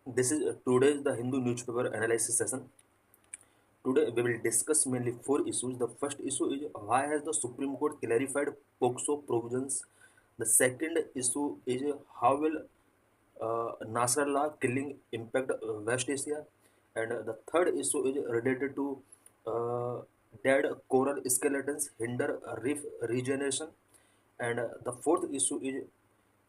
This is today's the Hindu newspaper analysis session. Today we will discuss mainly four issues. The first issue is why has the Supreme Court clarified POCSO provisions. The second issue is how will Nasrallah killing impact West Asia, and the third issue is related to uh, dead coral skeletons hinder reef regeneration, and the fourth issue is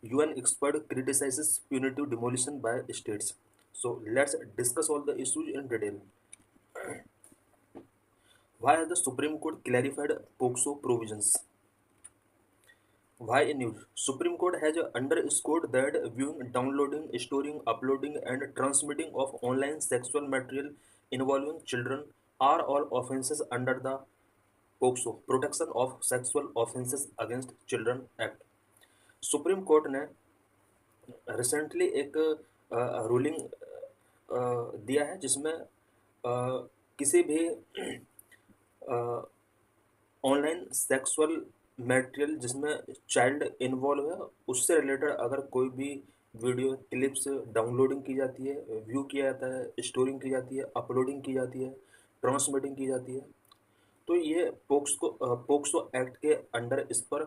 UN expert criticizes punitive demolition by states. So let's discuss all the issues in detail. Why has the Supreme Court clarified POCSO provisions? Why in news? Supreme Court has underscored that viewing, downloading, storing, uploading, and transmitting of online sexual material involving children are all offences under the POCSO Protection of Sexual Offences Against Children Act. Supreme court ने recently एक ruling दिया है जिसमें किसी भी online sexual material जिसमें child involve है उससे रिलेटेड अगर कोई भी वीडियो क्लिप्स डाउनलोडिंग की जाती है, व्यू किया जाता है, स्टोरिंग की जाती है, अपलोडिंग की जाती है, ट्रांसमिटिंग की जाती है, तो ये पोक्सो एक्ट के अंडर इस पर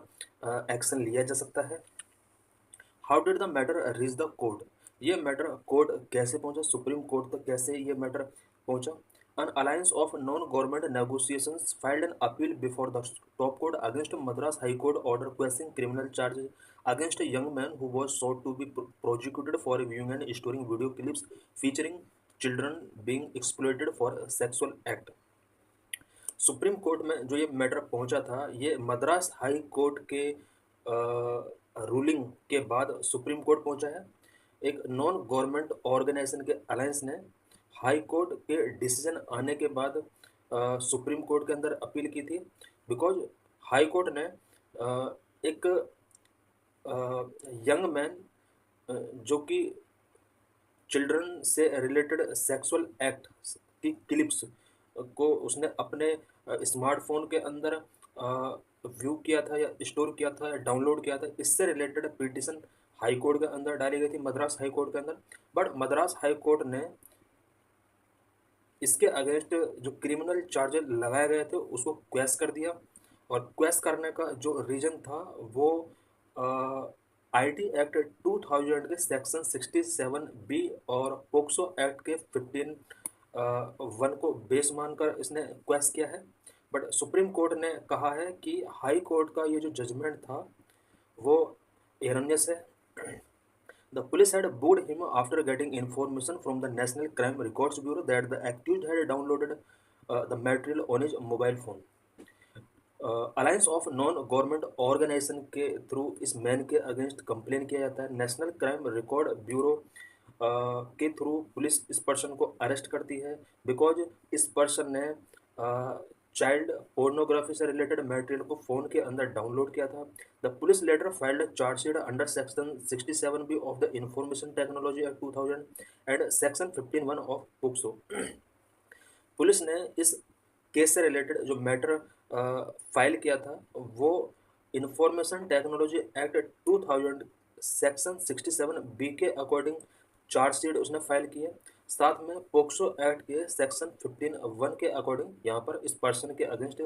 एक्शन लिया जा सकता है। How did the matter reach the court? ये मैटर कोर्ट कैसे पहुंचा, सुप्रीम कोर्ट तक कैसे ये मैटर पहुंचा? An alliance of non-government negotiations filed an appeal before the top court against Madras High Court order quashing criminal charges against a young man who was sought to be prosecuted for viewing and storing video clips featuring children being exploited for sexual act. Supreme court में जो ये matter पहुंचा था, ये Madras high court के ruling के बाद supreme court पहुंचा है। एक नॉन गवर्नमेंट ऑर्गेनाइजेशन के अलायंस ने हाई कोर्ट के डिसीजन आने के बाद सुप्रीम कोर्ट के अंदर अपील की थी, बिकॉज हाई कोर्ट ने एक यंग मैन जो कि चिल्ड्रन से रिलेटेड सेक्सुअल एक्ट की क्लिप्स को उसने अपने स्मार्टफोन के अंदर व्यू किया था या स्टोर किया था या डाउनलोड किया था, इससे रिलेटेड पिटिशन हाई कोर्ट के अंदर डाली गई थी, मद्रास हाई कोर्ट के अंदर। बट मद्रास हाई कोर्ट ने इसके अगेंस्ट जो क्रिमिनल चार्जेस लगाए गए थे उसको क्वेश कर दिया, और क्वेश करने का जो रीजन था वो आईटी एक्ट 2000 के सेक्शन 67 बी और पोक्सो एक्ट के 15 1 को बेस मानकर इसने क्वेश किया है। बट सुप्रीम कोर्ट ने कहा है कि हाई कोर्ट का ये जो जजमेंट था वो एरनियस है। The police had booked him after getting information from the National Crime Records Bureau that the accused had downloaded the material on his mobile phone. Alliance of non government organization के through इस man के against complain किया जाता है। National crime record bureau के through police इस person को arrest करती है, बिकॉज इस पर्सन ने चाइल्ड पोर्नोग्राफी से रिलेटेड मटेरियल को फ़ोन के अंदर डाउनलोड किया था। The police later filed a chargesheet under section 67 B of the information technology act 2000 and section 15(1) of POCSO. Police ने इस केस से रिलेटेड जो मैटर फाइल किया था वो information technology act 2000 section 67 B के अकॉर्डिंग चार्जशीट उसने फाइल की है। साथ में पोक्सो एक्ट के सेक्शन 15(1) के अकॉर्डिंग यहाँ पर इस पर्सन के अगेंस्ट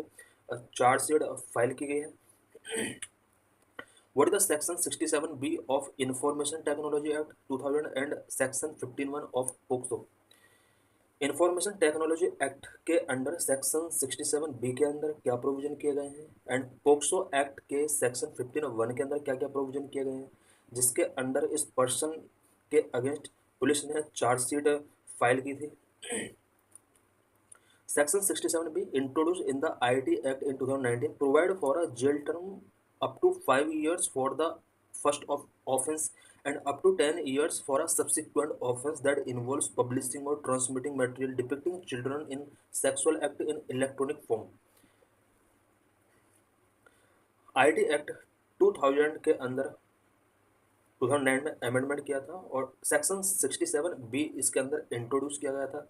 चार्जशीट फाइल की गई है। What is the section 67B of Information Technology Act 2000 and section 15(1) of POCSO? Information technology act के अंडर सेक्शन 67 बी के अंदर क्या प्रोविजन किए गए हैं एंड पोक्सो एक्ट के सेक्शन 15(1) के अंदर क्या क्या प्रोविजन किए गए हैं, जिसके अंडर इस पर्सन के अगेंस्ट पुलिस ने चार्जशीट फाइल की थी। Section 67B introduce in the IT act in 2019 provide for a jail term up to 5 years for the first offense and up to 10 years for a subsequent offense that involves publishing or transmitting material depicting children in sexual act in electronic form. IT act 2000 के अंदर 2009 में amendment किया था और section 67 B इसके अंदर introduce किया गया था।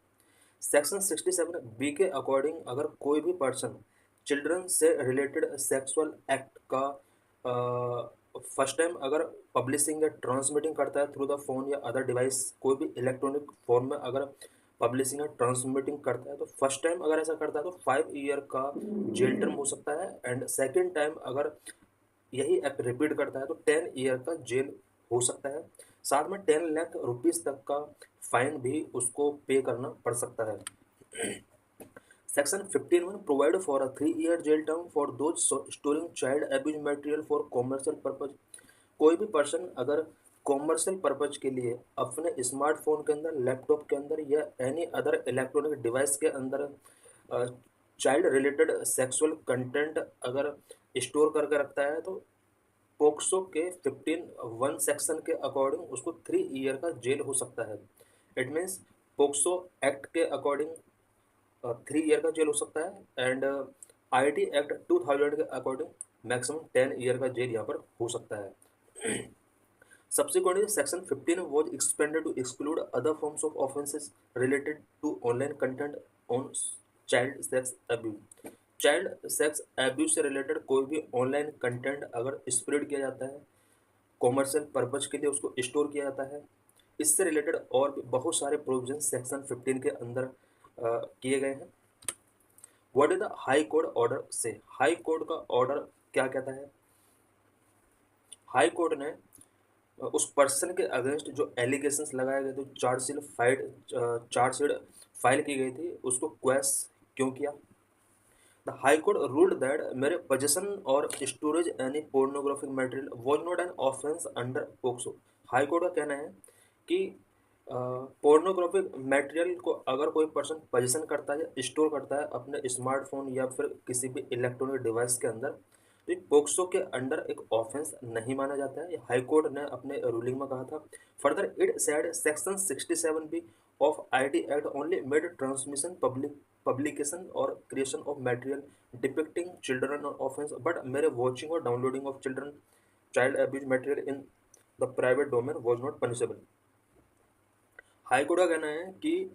सेक्शन 67 बी के अकॉर्डिंग अगर कोई भी पर्सन चिल्ड्रन से रिलेटेड सेक्सुअल एक्ट का फर्स्ट टाइम अगर पब्लिशिंग या ट्रांसमिटिंग करता है थ्रू द फोन या अदर डिवाइस, कोई भी इलेक्ट्रॉनिक फॉर्म में अगर पब्लिशिंग या ट्रांसमिटिंग करता है तो फर्स्ट टाइम अगर ऐसा करता है तो 5 ईयर का जेल टर्म हो सकता है, एंड सेकेंड टाइम अगर यही एक्ट रिपीट करता है तो 10 ईयर का जेल हो सकता है। साथ में 10 लाख रुपीज तक का फाइन भी उसको पे करना पड़ सकता है। Section 15 provide for a 3 year jail term for those storing child abuse material for commercial purpose. कोई भी पर्सन अगर कॉमर्शियल पर्पज के लिए अपने स्मार्टफोन के अंदर, लैपटॉप के अंदर या एनी अदर इलेक्ट्रॉनिक डिवाइस के अंदर चाइल्ड रिलेटेड सेक्सुअल कंटेंट अगर स्टोर करके रखता है तो पोक्सो के 15(1) सेक्शन के अकॉर्डिंग उसको 3 ईयर का जेल हो सकता है। इट मीन्स पोक्सो एक्ट के अकॉर्डिंग 3 ईयर का जेल हो सकता है, एंड IT एक्ट 2000 के अकॉर्डिंग मैक्सिमम 10 ईयर का जेल यहाँ पर हो सकता है। Subsequently, Section 15 was expanded to exclude other forms of offences related to online content on child sex abuse. Child sex abuse से रिलेटेड कोई भी ऑनलाइन कंटेंट अगर स्प्रेड किया जाता है, कॉमर्शियल पर्पज के लिए उसको स्टोर किया जाता है, इससे रिलेटेड और भी बहुत सारे प्रोविजन सेक्शन 15 के अंदर किए गए हैं। What is the high court order से? हाई कोर्ट का ऑर्डर क्या कहता है? हाई कोर्ट ने उस पर्सन के अगेंस्ट जो एलिगेशंस लगाए गए थे, चार्जशीट फाइल की गई थी, उसको क्वेश क्यों किया? The high court ruled that मेरे पोजेशन और storage any pornographic material was not an offence under POCSO. High court का कहना है कि पोर्नोग्राफिक मटेरियल को अगर कोई पर्सन पोजेशन करता है या स्टोर करता है अपने स्मार्टफोन या फिर किसी भी इलेक्ट्रॉनिक डिवाइस के अंदर, तो पोक्सो के अंडर एक ऑफेंस नहीं माना जाता है। हाई कोर्ट ने अपने रूलिंग में कहा था। Further it said section 67B of IT act only made transmission, publication और creation of material depicting children offence, but mere watching और downloading of child abuse material in the private domain was not punishable. High court का कहना है कि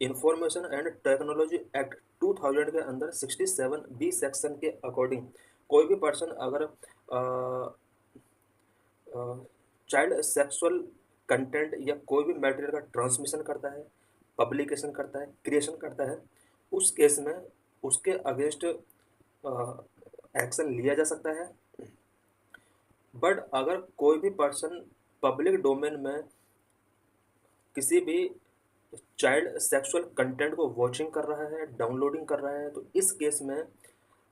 information and technology act 2000 के अंदर 67B section के according कोई भी पर्सन अगर चाइल्ड सेक्सुअल कंटेंट या कोई भी मटेरियल का ट्रांसमिशन करता है, पब्लिकेशन करता है, क्रिएशन करता है, उस केस में उसके अगेंस्ट एक्शन लिया जा सकता है। बट अगर कोई भी पर्सन पब्लिक डोमेन में किसी भी चाइल्ड सेक्सुअल कंटेंट को वॉचिंग कर रहा है, डाउनलोडिंग कर रहा है, तो इस केस में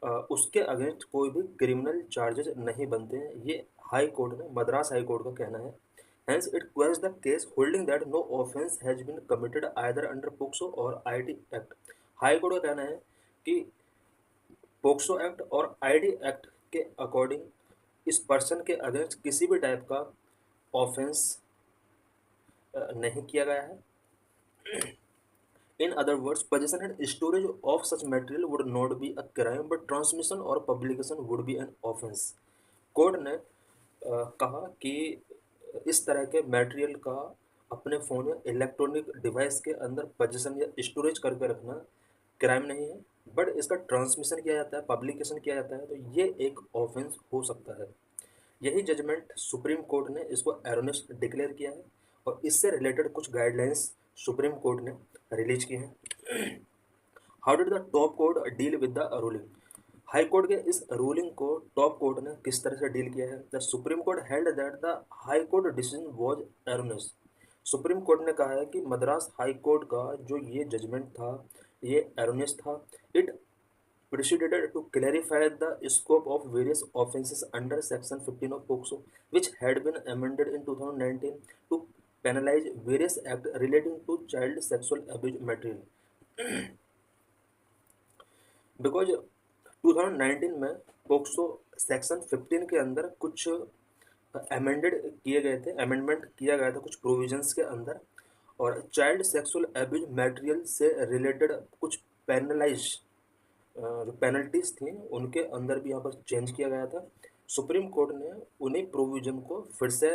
उसके अगेंस्ट कोई भी क्रिमिनल चार्जेस नहीं बनते हैं। ये हाई कोर्ट ने, मद्रास हाई कोर्ट का कहना है। Hence, it questions the case, holding that no offence has been committed either under POCSO और IT एक्ट। हाई कोर्ट का कहना है कि पोक्सो एक्ट और IT एक्ट के अकॉर्डिंग इस पर्सन के अगेंस्ट किसी भी टाइप का ऑफेंस नहीं किया गया है। In other words, possession and storage of such material would not be a crime, but transmission or publication would be an offense। Court ने कहा कि इस तरह के मटेरियल का अपने फ़ोन या इलेक्ट्रॉनिक डिवाइस के अंदर पोजीशन या स्टोरेज करके रखना क्राइम नहीं है, बट इसका ट्रांसमिशन किया जाता है, पब्लिकेशन किया जाता है, तो ये एक ऑफेंस हो सकता है। यही जजमेंट सुप्रीम कोर्ट ने इसको एरोनियस डिक्लेयर किया है, और इससे रिलेटेड कुछ गाइडलाइंस सुप्रीम कोर्ट ने रिलीज की हैं। How did the top court deal with the ruling? High court के इस रूलिंग को टॉप कोर्ट ने किस तरह से डील किया है? The Supreme court held that the high court decision was erroneous. Supreme court ने कहा है कि मद्रास हाई कोर्ट का जो ये जजमेंट था ये एरोनियस था। It proceeded to clarify the scope of various offences under Section 15 of POCSO, which had been amended in 2019 to penalize various acts relating to child sexual abuse material। Because 2019 में POCSO section 15 के अंदर कुछ amended किए गए थे, amendment किया गया था कुछ प्रोविजंस के अंदर, और चाइल्ड सेक्सुअल एब्यूज मटेरियल से रिलेटेड कुछ पेनलाइज जो पेनल्टीज थी उनके अंदर भी यहाँ पर चेंज किया गया था। सुप्रीम कोर्ट ने उन्हीं प्रोविजन को फिर से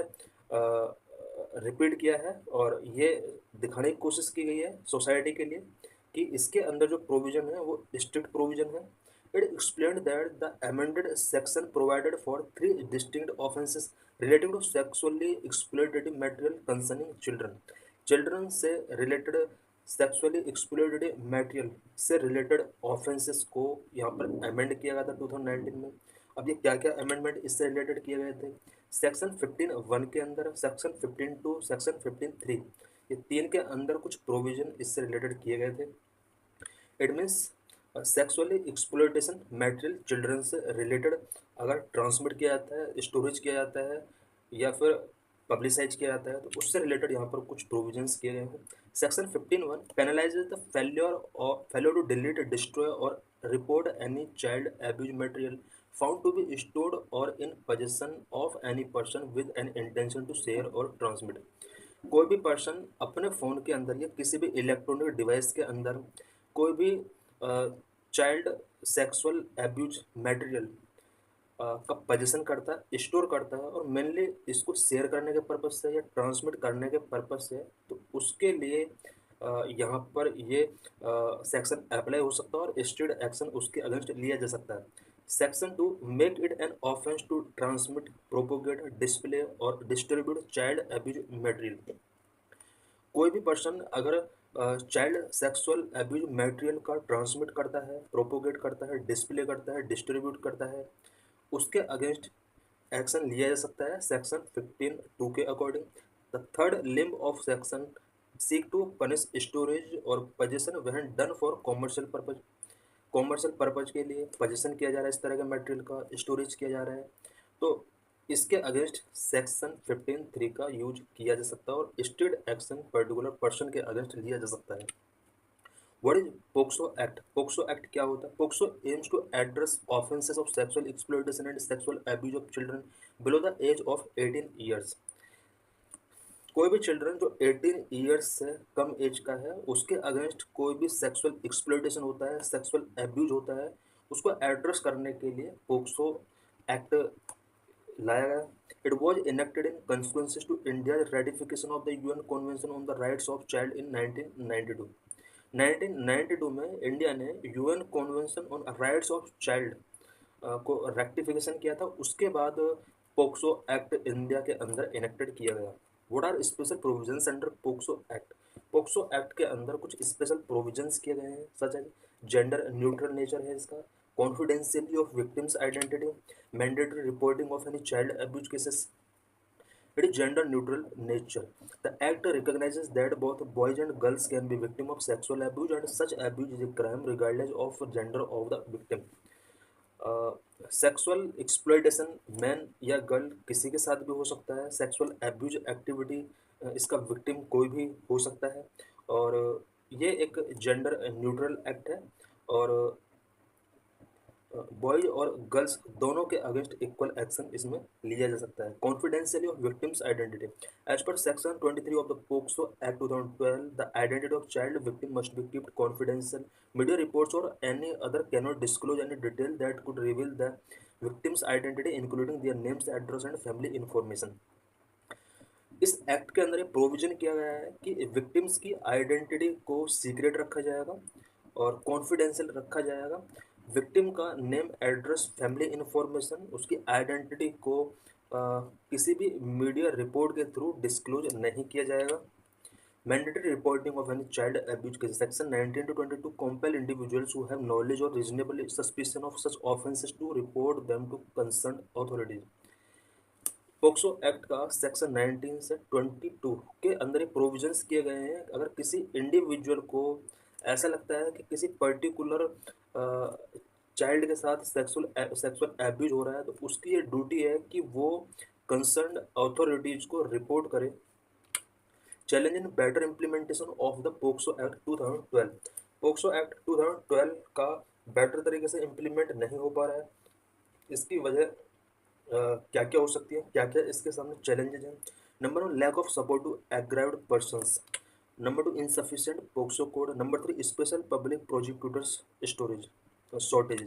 रिपीट किया है, और ये दिखाने की कोशिश की गई है सोसाइटी के लिए कि इसके अंदर जो प्रोविज़न है वो स्ट्रिक्ट प्रोविज़न है, It explained that the amended section provided for three distinct offenses relating to sexually exploitative material concerning children. Children से रिलेटेड सेक्सुअली एक्सप्लॉइटेड मटेरियल से रिलेटेड ऑफेंसेस को यहाँ पर अमेंड किया गया था 2019 में। अब ये क्या क्या अमेंडमेंट इससे रिलेटेड किए गए थे? सेक्शन 15(1) के अंदर, सेक्शन 15(2), सेक्शन 15(3), ये तीन के अंदर कुछ प्रोविजन इससे रिलेटेड किए गए थे। It means sexually exploitation material children से रिलेटेड अगर ट्रांसमिट किया जाता है, स्टोरेज किया जाता है या फिर पब्लिसाइज किया जाता है तो उससे रिलेटेड यहाँ पर कुछ प्रोविजंस किए गए हैं। Section 15(1) penalises the failure to delete, destroy और report any child abuse material found to be stored और in possession of any person with an intention to share और ट्रांसमिट। कोई भी पर्सन अपने फ़ोन के अंदर या किसी भी इलेक्ट्रॉनिक डिवाइस के अंदर कोई भी चाइल्ड सेक्सुअल एब्यूज मटेरियल का पोजीशन करता है, स्टोर करता है और मेनली इसको शेयर करने के पर्पज से या ट्रांसमिट करने के पर्पज से, तो उसके लिए यहाँ पर ये सेक्शन अप्लाई हो सकता है और स्ट्रिक्ट एक्शन उसके अगेंस्ट लिया जा सकता है। Section 2 make it an offence to transmit, propagate, display और डिस्ट्रीब्यूट चाइल्ड एब्यूज मटेरियल। कोई भी पर्सन अगर चाइल्ड सेक्सुअल एब्यूज मटेरियल का ट्रांसमिट करता है, प्रोपोगेट करता है, डिस्प्ले करता है, डिस्ट्रीब्यूट करता है, उसके अगेंस्ट एक्शन लिया जा सकता है सेक्शन 15(2) के according. The third limb of section seek to punish storage और possession when done for commercial purpose. Commercial purpose के लिए पोजेशन किया जा रहा है, इस तरह के मटेरियल का स्टोरेज किया जा रहा है, तो इसके अगेंस्ट सेक्शन 15(3) का यूज किया जा सकता है और स्ट्रिक्ट एक्शन पर्टिकुलर पर्सन के अगेंस्ट लिया जा सकता है। What is POCSO act? POCSO act क्या होता है? POCSO aims to address offences of sexual exploitation and sexual abuse of children below the age of 18 years. कोई भी चिल्ड्रन जो 18 ईयर्स से कम एज का है उसके अगेंस्ट कोई भी सेक्सुअल एक्सप्लॉइटेशन होता है, सेक्सुअल एब्यूज होता है, उसको एड्रेस करने के लिए पोक्सो एक्ट लाया गया। It was enacted in consequences to India ratification of the UN convention on the rights of child in 1992। 1992 में इंडिया ने UN convention on rights of child को रेक्टिफिकेशन किया था, उसके बाद पोक्सो एक्ट इंडिया के अंदर इनेक्टेड किया गया। What are special provisions under POCSO act? POCSO act के अंदर कुछ स्पेशल प्रोविजंस किए गए हैं, such as gender neutral nature है इसका, confidentiality of victims identity, mandatory reporting of any child abuse cases. It is gender neutral nature. The act recognizes that both boys and girls can be victim of sexual abuse and such abuse is a crime regardless of gender of the victim. Sexual exploitation man या girl किसी के साथ भी हो सकता है। Sexual abuse activity इसका victim कोई भी हो सकता है और ये एक जेंडर न्यूट्रल एक्ट है और बॉयज और गर्ल्स दोनों के अगेंस्ट इक्वल एक्शन इसमें लिया जा सकता है। Confidentially of victims identity as per section 23 of the POCSO act 2012 the identity of child victim must be keeped confidential. Media reports और any other can not disclose any detail that could reveal the victim's identity including their names, address and family information. इस act के अंदर ये provision किया गया है कि victims की आइडेंटिटी को सीक्रेट रखा जाएगा और कॉन्फिडेंशियल रखा जाएगा। विक्टिम का नेम, एड्रेस, फैमिली इन्फॉर्मेशन, उसकी आइडेंटिटी को किसी भी मीडिया रिपोर्ट के थ्रू डिस्क्लोज नहीं किया जाएगा। Mandatory reporting of any child abuse case section 19 to 22 compel individuals who have knowledge or reasonable suspicion of such offences to report them to concerned authorities। POCSO act का section 19 से 22 के अंदर ये provisions किए गए हैं। अगर किसी इंडिविजुअल को ऐसा लगता है कि किसी पर्टिकुलर चाइल्ड के साथ सेक्सुअल एब्यूज हो रहा है तो उसकी ये ड्यूटी है कि वो कंसर्न अथॉरिटीज को रिपोर्ट करे। Challenge in better implementation of the POCSO act 2012। POCSO act 2012 का बेटर तरीके से इम्प्लीमेंट नहीं हो पा रहा है। इसकी वजह क्या क्या हो सकती है, क्या क्या इसके सामने चैलेंजेज हैं? Number 1 lack of support to aggrieved persons. Number 2 insufficient POCSO court. Number 3 special public prosecutors storage shortage.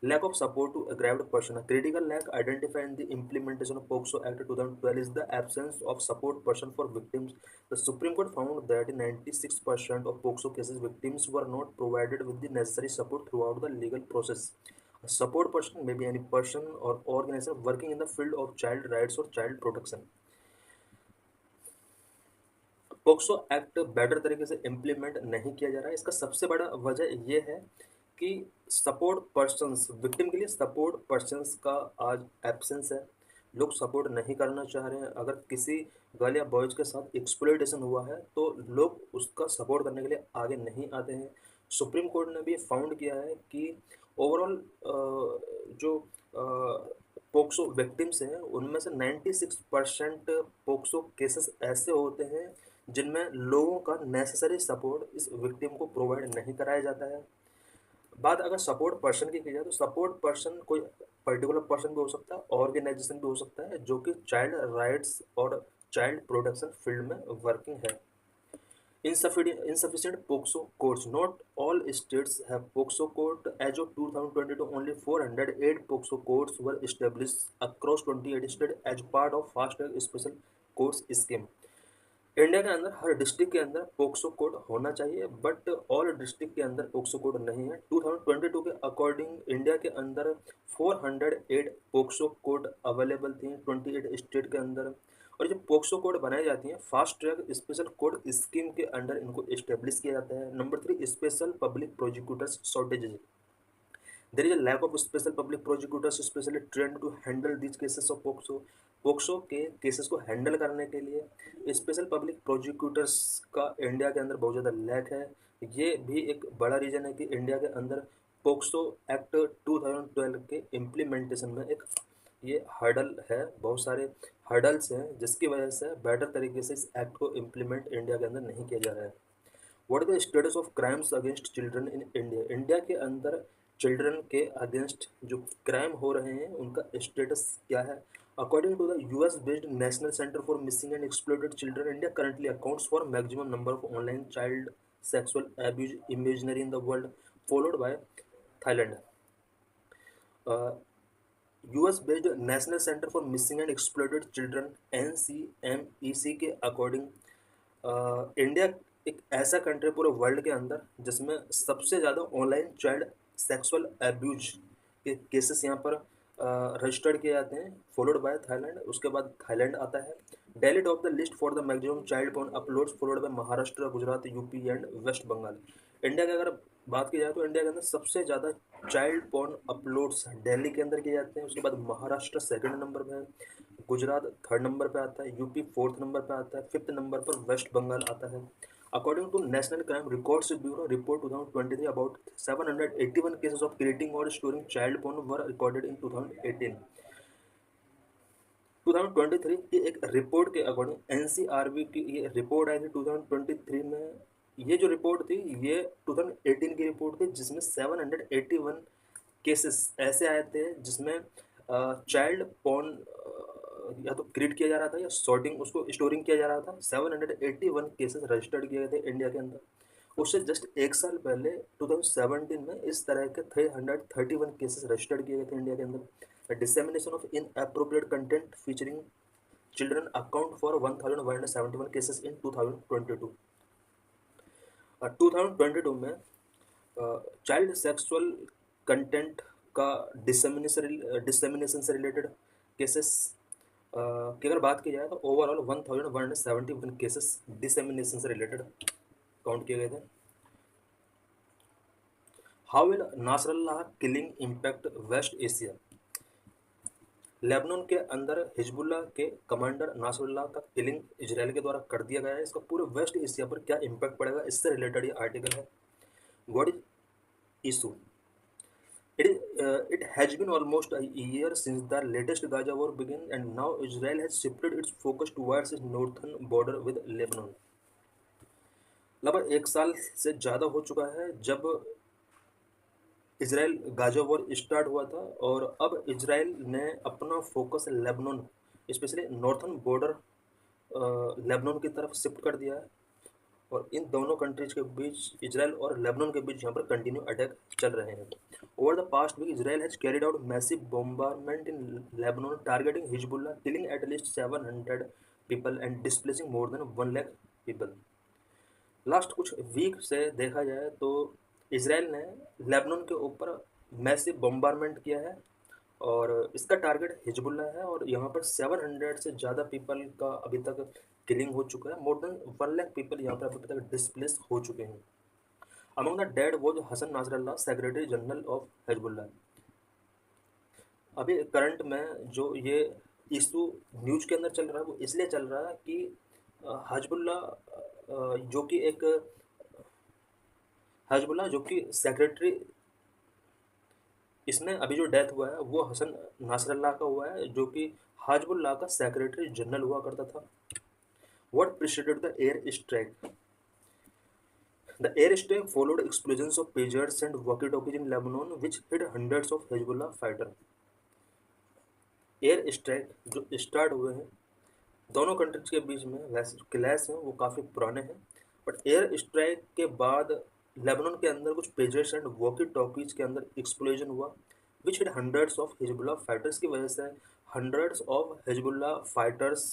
Lack of support to aggrieved person. A critical lack identified in the implementation of POCSO Act 2012 is the absence of support person for victims. The Supreme Court found that in 96% of POCSO cases, victims were not provided with the necessary support throughout the legal process. A support person may be any person or organization working in the field of child rights or child protection. POCSO act better तरीके से implement नहीं किया जा रहा है। इसका सबसे बड़ा वजह ये है कि सपोर्ट पर्सन्स, विक्टिम के लिए सपोर्ट पर्सन्स का आज एब्सेंस है। लोग सपोर्ट नहीं करना चाह रहे हैं। अगर किसी गर्ल या बॉयज़ के साथ एक्सप्लॉइटेशन हुआ है तो लोग उसका सपोर्ट करने के लिए आगे नहीं आते हैं। सुप्रीम कोर्ट ने भी फाउंड किया है कि ओवरऑल जो पोक्सो विक्टिम्स हैं उनमें से 96% पोक्सो केसेस ऐसे होते हैं जिनमें लोगों का नेसेसरी सपोर्ट इस विक्टिम को प्रोवाइड नहीं कराया जाता है। बात अगर सपोर्ट पर्सन की जाए तो सपोर्ट पर्सन कोई पर्टिकुलर पर्सन भी हो सकता है, ऑर्गेनाइजेशन भी हो सकता है जो कि चाइल्ड राइट्स और चाइल्ड प्रोटेक्शन फील्ड में वर्किंग है। Insufficient POCSO courts. Not all states have POCSO court. As of 2022, only 408 POCSO courts were established across 28 states as part of Fast Track Special Courts Scheme. India के अंदर हर district के अंदर POCSO code होना चाहिए, but all district के अंदर POCSO code नहीं है। 2022 के अकॉर्डिंग इंडिया के अंदर 408 पोक्सो कोड अवेलेबल थी 28 स्टेट के अंदर। और जो पोक्सो कोड बनाई जाती हैं fast track special court scheme के अंडर इनको इस्टेब्लिश किया जाता है। Number 3, special public prosecutors shortages. There is a lack of special public prosecutors specially trained to handle these cases of POCSO. POCSO के cases को हैंडल करने के लिए स्पेशल पब्लिक प्रोसिक्यूटर्स का इंडिया के अंदर बहुत ज़्यादा लैक है। ये भी एक बड़ा रीज़न है कि इंडिया के अंदर पोक्सो एक्ट 2012 के इम्प्लीमेंटेशन में एक ये हर्डल है, बहुत सारे हर्डल्स हैं जिसकी वजह से बेटर तरीके से इस एक्ट को इम्प्लीमेंट इंडिया के अंदर नहीं किया जा रहा है। What is the status of crimes against children in India? India के अंदर चिल्ड्रन के अगेंस्ट जो क्राइम हो रहे हैं उनका स्टेटस क्या है? According to the US based national centre for missing and exploited children, India currently accounts for maximum number of online child sexual abuse imaginary in the world, followed by Thailand. US based national centre for missing and exploited children NCMEC के according India एक ऐसा country पूरे world के अंदर जिसमें सबसे ज़्यादा online child sexual abuse के केसेस यहाँ पर रजिस्टर्ड किए जाते हैं, फॉलोड बाय थाईलैंड। उसके बाद थाईलैंड आता है। Delhi top the list for the maximum child porn uploads, followed by Maharashtra, Gujarat, UP and West Bengal. India की अगर बात की जाए तो इंडिया के अंदर सबसे ज़्यादा चाइल्ड पोर्न अपलोड्स दिल्ली के अंदर किए जाते हैं। उसके बाद महाराष्ट्र सेकंड नंबर पे है, गुजरात थर्ड नंबर पे आता है, यूपी फोर्थ नंबर पे आता है, फिफ्थ नंबर पर वेस्ट बंगाल आता है। According to National Crime Records Bureau report 2023, about 781 cases of creating or storing child porn were recorded in 2018। 2023 की एक रिपोर्ट के अकॉर्डिंग NCRB की ये रिपोर्ट आई थी 2023 में। ये जो रिपोर्ट थी ये 2018 की रिपोर्ट थी जिसमें 781 केसेस ऐसे आए थे जिसमें चाइल्ड पॉर्न या तो क्रिएट किया जा रहा था या सॉर्टिंग उसको स्टोरिंग किया जा रहा था। 781 केसेस रजिस्टर्ड किए गए थे इंडिया के अंदर। उससे जस्ट एक साल पहले 2017 में इस तरह के 331 केसेस रजिस्टर्ड किए गए थे इंडिया के अंदर। Dissemination of inappropriate content featuring children account for 1171 cases in 2022। 2022 में चाइल्ड सेक्सुअल कंटेंट का डिसेमिनेशन से रिलेटेड केसेस की अगर बात की जाए तो ओवरऑल 1171 केसेस डिसेमिनेशन से रिलेटेड काउंट किए गए थे। How will Nasrallah killing impact West Asia? Lebanon के अंदर हिजबुल्लाह के कमांडर नासरुल्लाह का किलिंग इजराइल के द्वारा कर दिया गया है। इसका पूरे वेस्ट एशिया पर क्या इम्पैक्ट पड़ेगा, इससे रिलेटेड ये आर्टिकल है। What is issue? It has been almost a year since the latest Gaza war began, and now Israel has shifted its focus towards its northern border with Lebanon। लगभग एक साल से ज़्यादा हो चुका है जब इसराइल गाजा वॉर स्टार्ट हुआ था और अब इसराइल ने अपना focus Lebanon specially northern border Lebanon की तरफ शिफ्ट कर दिया है। और इन दोनों कंट्रीज के बीच, इजराइल और लेबनान के बीच यहाँ पर कंटिन्यू अटैक चल रहे हैं। Over the past week Israel has carried out massive bombardment in Lebanon targeting Hezbollah, killing at least 700 people and displacing more than 1 lakh people. Last कुछ वीक से देखा जाए तो इसराइल ने लेबनान के ऊपर मैसिव बम्बारमेंट किया है और इसका टारगेट हिजबुल्ला है और यहाँ पर 700 से ज़्यादा पीपल का अभी तक किलिंग हो चुका है। मोर देन 1 लाख पीपल यहाँ पर अभी तक डिस्प्लेस हो चुके हैं। Among the dead was Hassan Nasrallah, secretary general of Hezbollah. अभी करंट में जो ये इशू न्यूज के अंदर चल रहा है वो इसलिए चल रहा है कि हिजबुल्ला जो कि एक हिजबुल्ला जो कि सेक्रेटरी, इसमें अभी जो डेथ हुआ है वो हसन नासरल्ला का हुआ है जो कि हिजबुल्ला का सेक्रेटरी जनरल हुआ करता था। What preceded the air strike? The airstrike followed explosions of pagers and walkie-talkies in Lebanon, which hit hundreds of Hezbollah fighters. Air strike जो स्टार्ट हुए हैं दोनों कंट्रीज के बीच में, वैसे जो क्लैश हैं वो काफ़ी पुराने हैं, बट एयर स्ट्राइक के बाद लेबनान के अंदर कुछ पेजर्स एंड वॉकी टॉकीज के अंदर एक्सप्लोजन हुआ, which hit hundreds of Hezbollah fighters की वजह से hundreds of Hezbollah fighters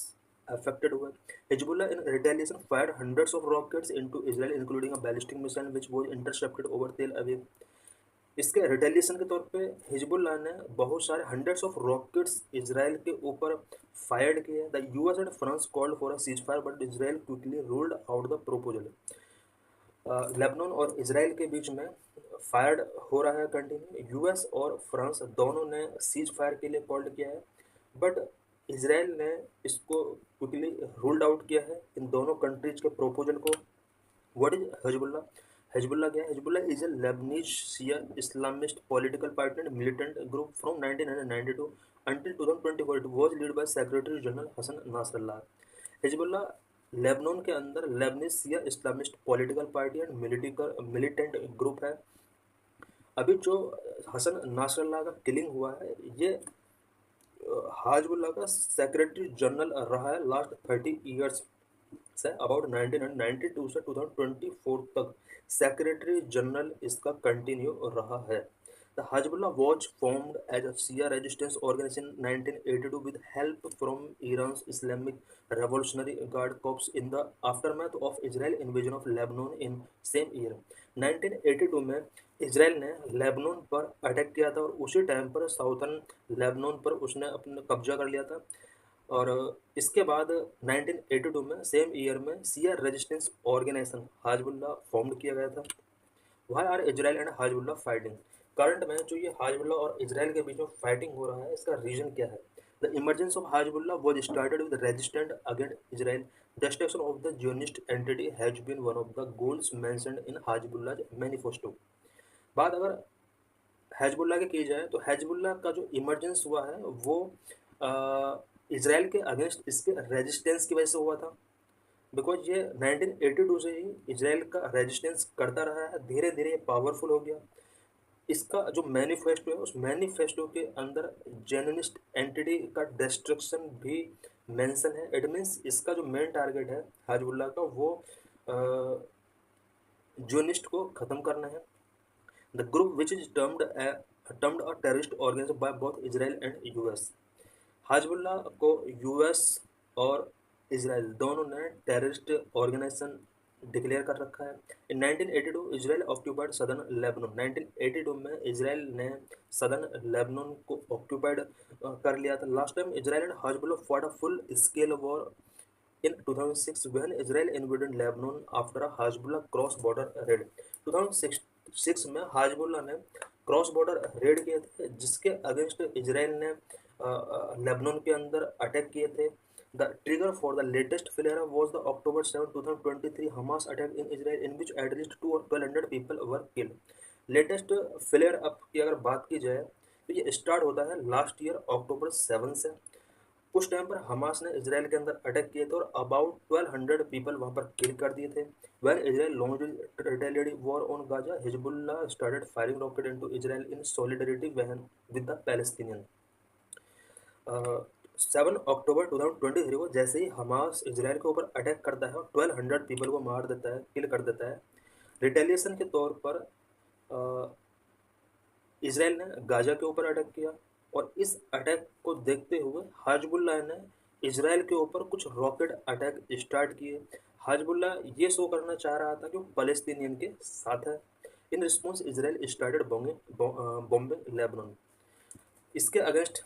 affected हुए। Hezbollah in retaliation fired hundreds of rockets into Israel including a ballistic missile which was intercepted over Tel Aviv. इसके retaliation के तौर पे Hezbollah ने बहुत सारे हंड्रेड्स ऑफ रॉकेट्स इजराइल के ऊपर फायर्ड किए। The US and France called for a cease fire but Israel quickly ruled out the proposal. Lebanon और इजराइल के बीच में फायर्ड हो रहा है कंटिन्यू। यूएस और फ्रांस दोनों ने सीज फायर के लिए कॉल्ड किया है, बट इजराइल ने इसको क्विकली रूल्ड आउट किया है इन दोनों कंट्रीज के प्रोपोजल को। What is Hezbollah? हिजबुल्लाह क्या है? Hezbollah is a Lebanese Shia Islamist political party and militant group from 1992 until 2024. It was led by Secretary General Hassan Nasrallah. Hezbollah Lebanon के अंदर Lebanese Shia Islamist political party and militant group है। अभी जो हसन नासरल्लाह का killing हुआ है ये Hezbollah का सेक्रेटरी जनरल रहा है लास्ट 30 ईयर्स से, अबाउट 1992 से 2024 तक सेक्रेटरी जनरल इसका कंटिन्यू रहा है। The Hezbollah was formed as a Shia resistance organization in 1982 with help from Iran's Islamic Revolutionary Guard Corps in the aftermath of Israel invasion of Lebanon in same year। 1982 में Israel ने Lebanon पर attack किया था और उसी time पर southern Lebanon पर उसने अपना कब्जा कर लिया था। और इसके बाद 1982 में सेम ईयर में Shia resistance organization Hezbollah form किया गया था। Why are Israel and Hezbollah fighting? Current में जो ये हिजबुल्लाह और इजराइल के बीच में फाइटिंग हो रहा है इसका रीजन क्या है? The emergence of Hezbollah was started with resistant against Israel. Destruction of the Zionist entity has been one of the goals mentioned in Hezbollah manifesto. बात अगर हिजबुल्लाह की जाए तो हिजबुल्लाह का जो इमरजेंस हुआ है वो इजराइल के अगेंस्ट इसके रेजिस्टेंस की वजह से हुआ था, बिकॉज ये 1982 से ही इजराइल का रेजिस्टेंस करता रहा है, धीरे धीरे ये पावरफुल हो गया। इसका जो मैनिफेस्टो है उस मैनिफेस्टो के अंदर जेनिस्ट एंटिटी का डिस्ट्रक्शन भी मेंशन है। इट मीन्स इसका जो मेन टारगेट है हिजबुल्लाह का वो जोनिस्ट को ख़त्म करना है। The group which is termed a terrorist organization by both Israel and US. Hezbollah को यूएस और इजराइल दोनों ने टेररिस्ट ऑर्गेनाइजेशन डिक्लेयर कर रखा है। In 1982 Israel occupied southern Lebanon. 1982 में इजराइल ने सदर्न लेबनान को ऑक्यूपाइड कर लिया था। Last time Israel and Hezbollah fought a full scale war in 2006 when Israel invaded Lebanon after a Hezbollah cross border raid। 2006 में हिजबुल्लाह ने cross border red किए थे जिसके अगेंस्ट इजराइल ने लेबनान के अंदर अटैक किए थे। The trigger for the latest flare was the October 7, 2023 Hamas attack in Israel in which at least 1200 people were killed. Latest flare up की अगर बात की जाए तो ये स्टार्ट होता है लास्ट ईयर October 7 से। उस टाइम पर हमास ने इजराइल के अंदर अटैक किए थे और अबाउट 1200 पीपल वहां पर किल कर दिए थे। When Israel launched retaliatory war on Gaza, Hezbollah started firing rocket into Israel in solidarity with the Palestinian. 7 अक्टूबर 2023 को जैसे ही हमास इसराइल के ऊपर अटैक करता है और 1200 पीपल को मार देता है, किल कर देता है, रिटेलिएशन के तौर पर इसराइल ने गाजा के ऊपर अटैक किया। और इस अटैक को देखते हुए हिजबुल्लाह ने इसराइल के ऊपर कुछ रॉकेट अटैक स्टार्ट किए। हिजबुल्लाह ये शो करना चाह रहा था कि वो पैलेस्टीनियन के साथ है। In response Israel started bombing Lebanon. इसके अगेंस्ट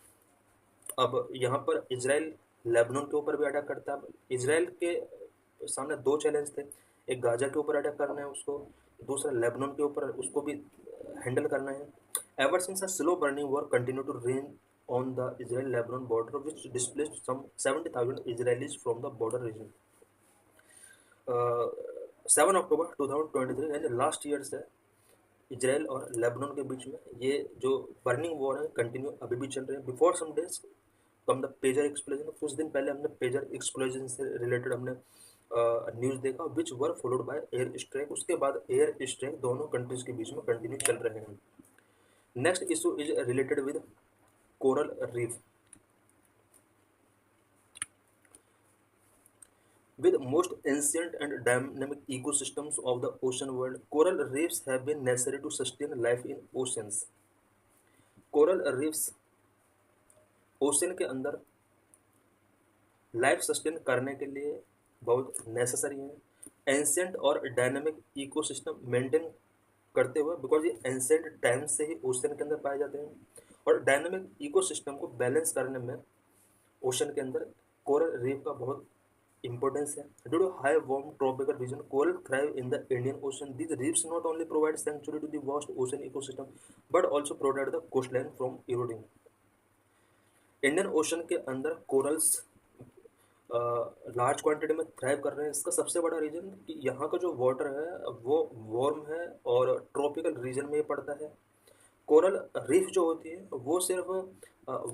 अब यहाँ पर इसराइल लेबनान के ऊपर भी अटैक करता है। इसराइल के सामने दो चैलेंज थे, एक गाजा के ऊपर अटैक करना है उसको, दूसरा लेबनान के ऊपर उसको भी हैंडल करना है। Ever since a slow burning war continue to rain on the Israel-Lebanon border, which displaced some 70,000 Israelis from the border region. 7 अक्टूबर 2023 यानी लास्ट ईयर से इसराइल और लेबनान के बीच में ये जो बर्निंग वॉर है कंटिन्यू अभी भी चल रहे हैं। Before some days from the pager explosion, कुछ दिन पहले हमने पेजर एक्सप्लोजन से रिलेटेड हमने न्यूज़ देखा, which were followed by air strike. उसके बाद एयर स्ट्राइक दोनों कंट्रीज के बीच में कंटिन्यू चल रहे हैं। Next issue is related with coral reef. With most ancient and dynamic ecosystems of the ocean world, coral reefs have been necessary to sustain life in oceans. Coral reefs ocean के अंदर life sustain करने के लिए बहुत necessary हैं। Ancient और dynamic ecosystem maintain करते हुए, बिकॉज ये एंशियंट टाइम से ही ओशन के अंदर पाए जाते हैं, और डायनामिक इकोसिस्टम को बैलेंस करने में ओशन के अंदर कोरल रीफ का बहुत importance है। Due to high warm tropical region, coral thrive in the Indian Ocean. These reefs not only provide sanctuary to the vast ocean ecosystem, but also protect the coastline from eroding. Indian ocean के अंदर corals large quantity में thrive कर रहे हैं। इसका सबसे बड़ा reason कि यहाँ का जो वाटर है वो वार्म है और ट्रॉपिकल रीजन में पड़ता है। कोरल रीफ जो होती है वो सिर्फ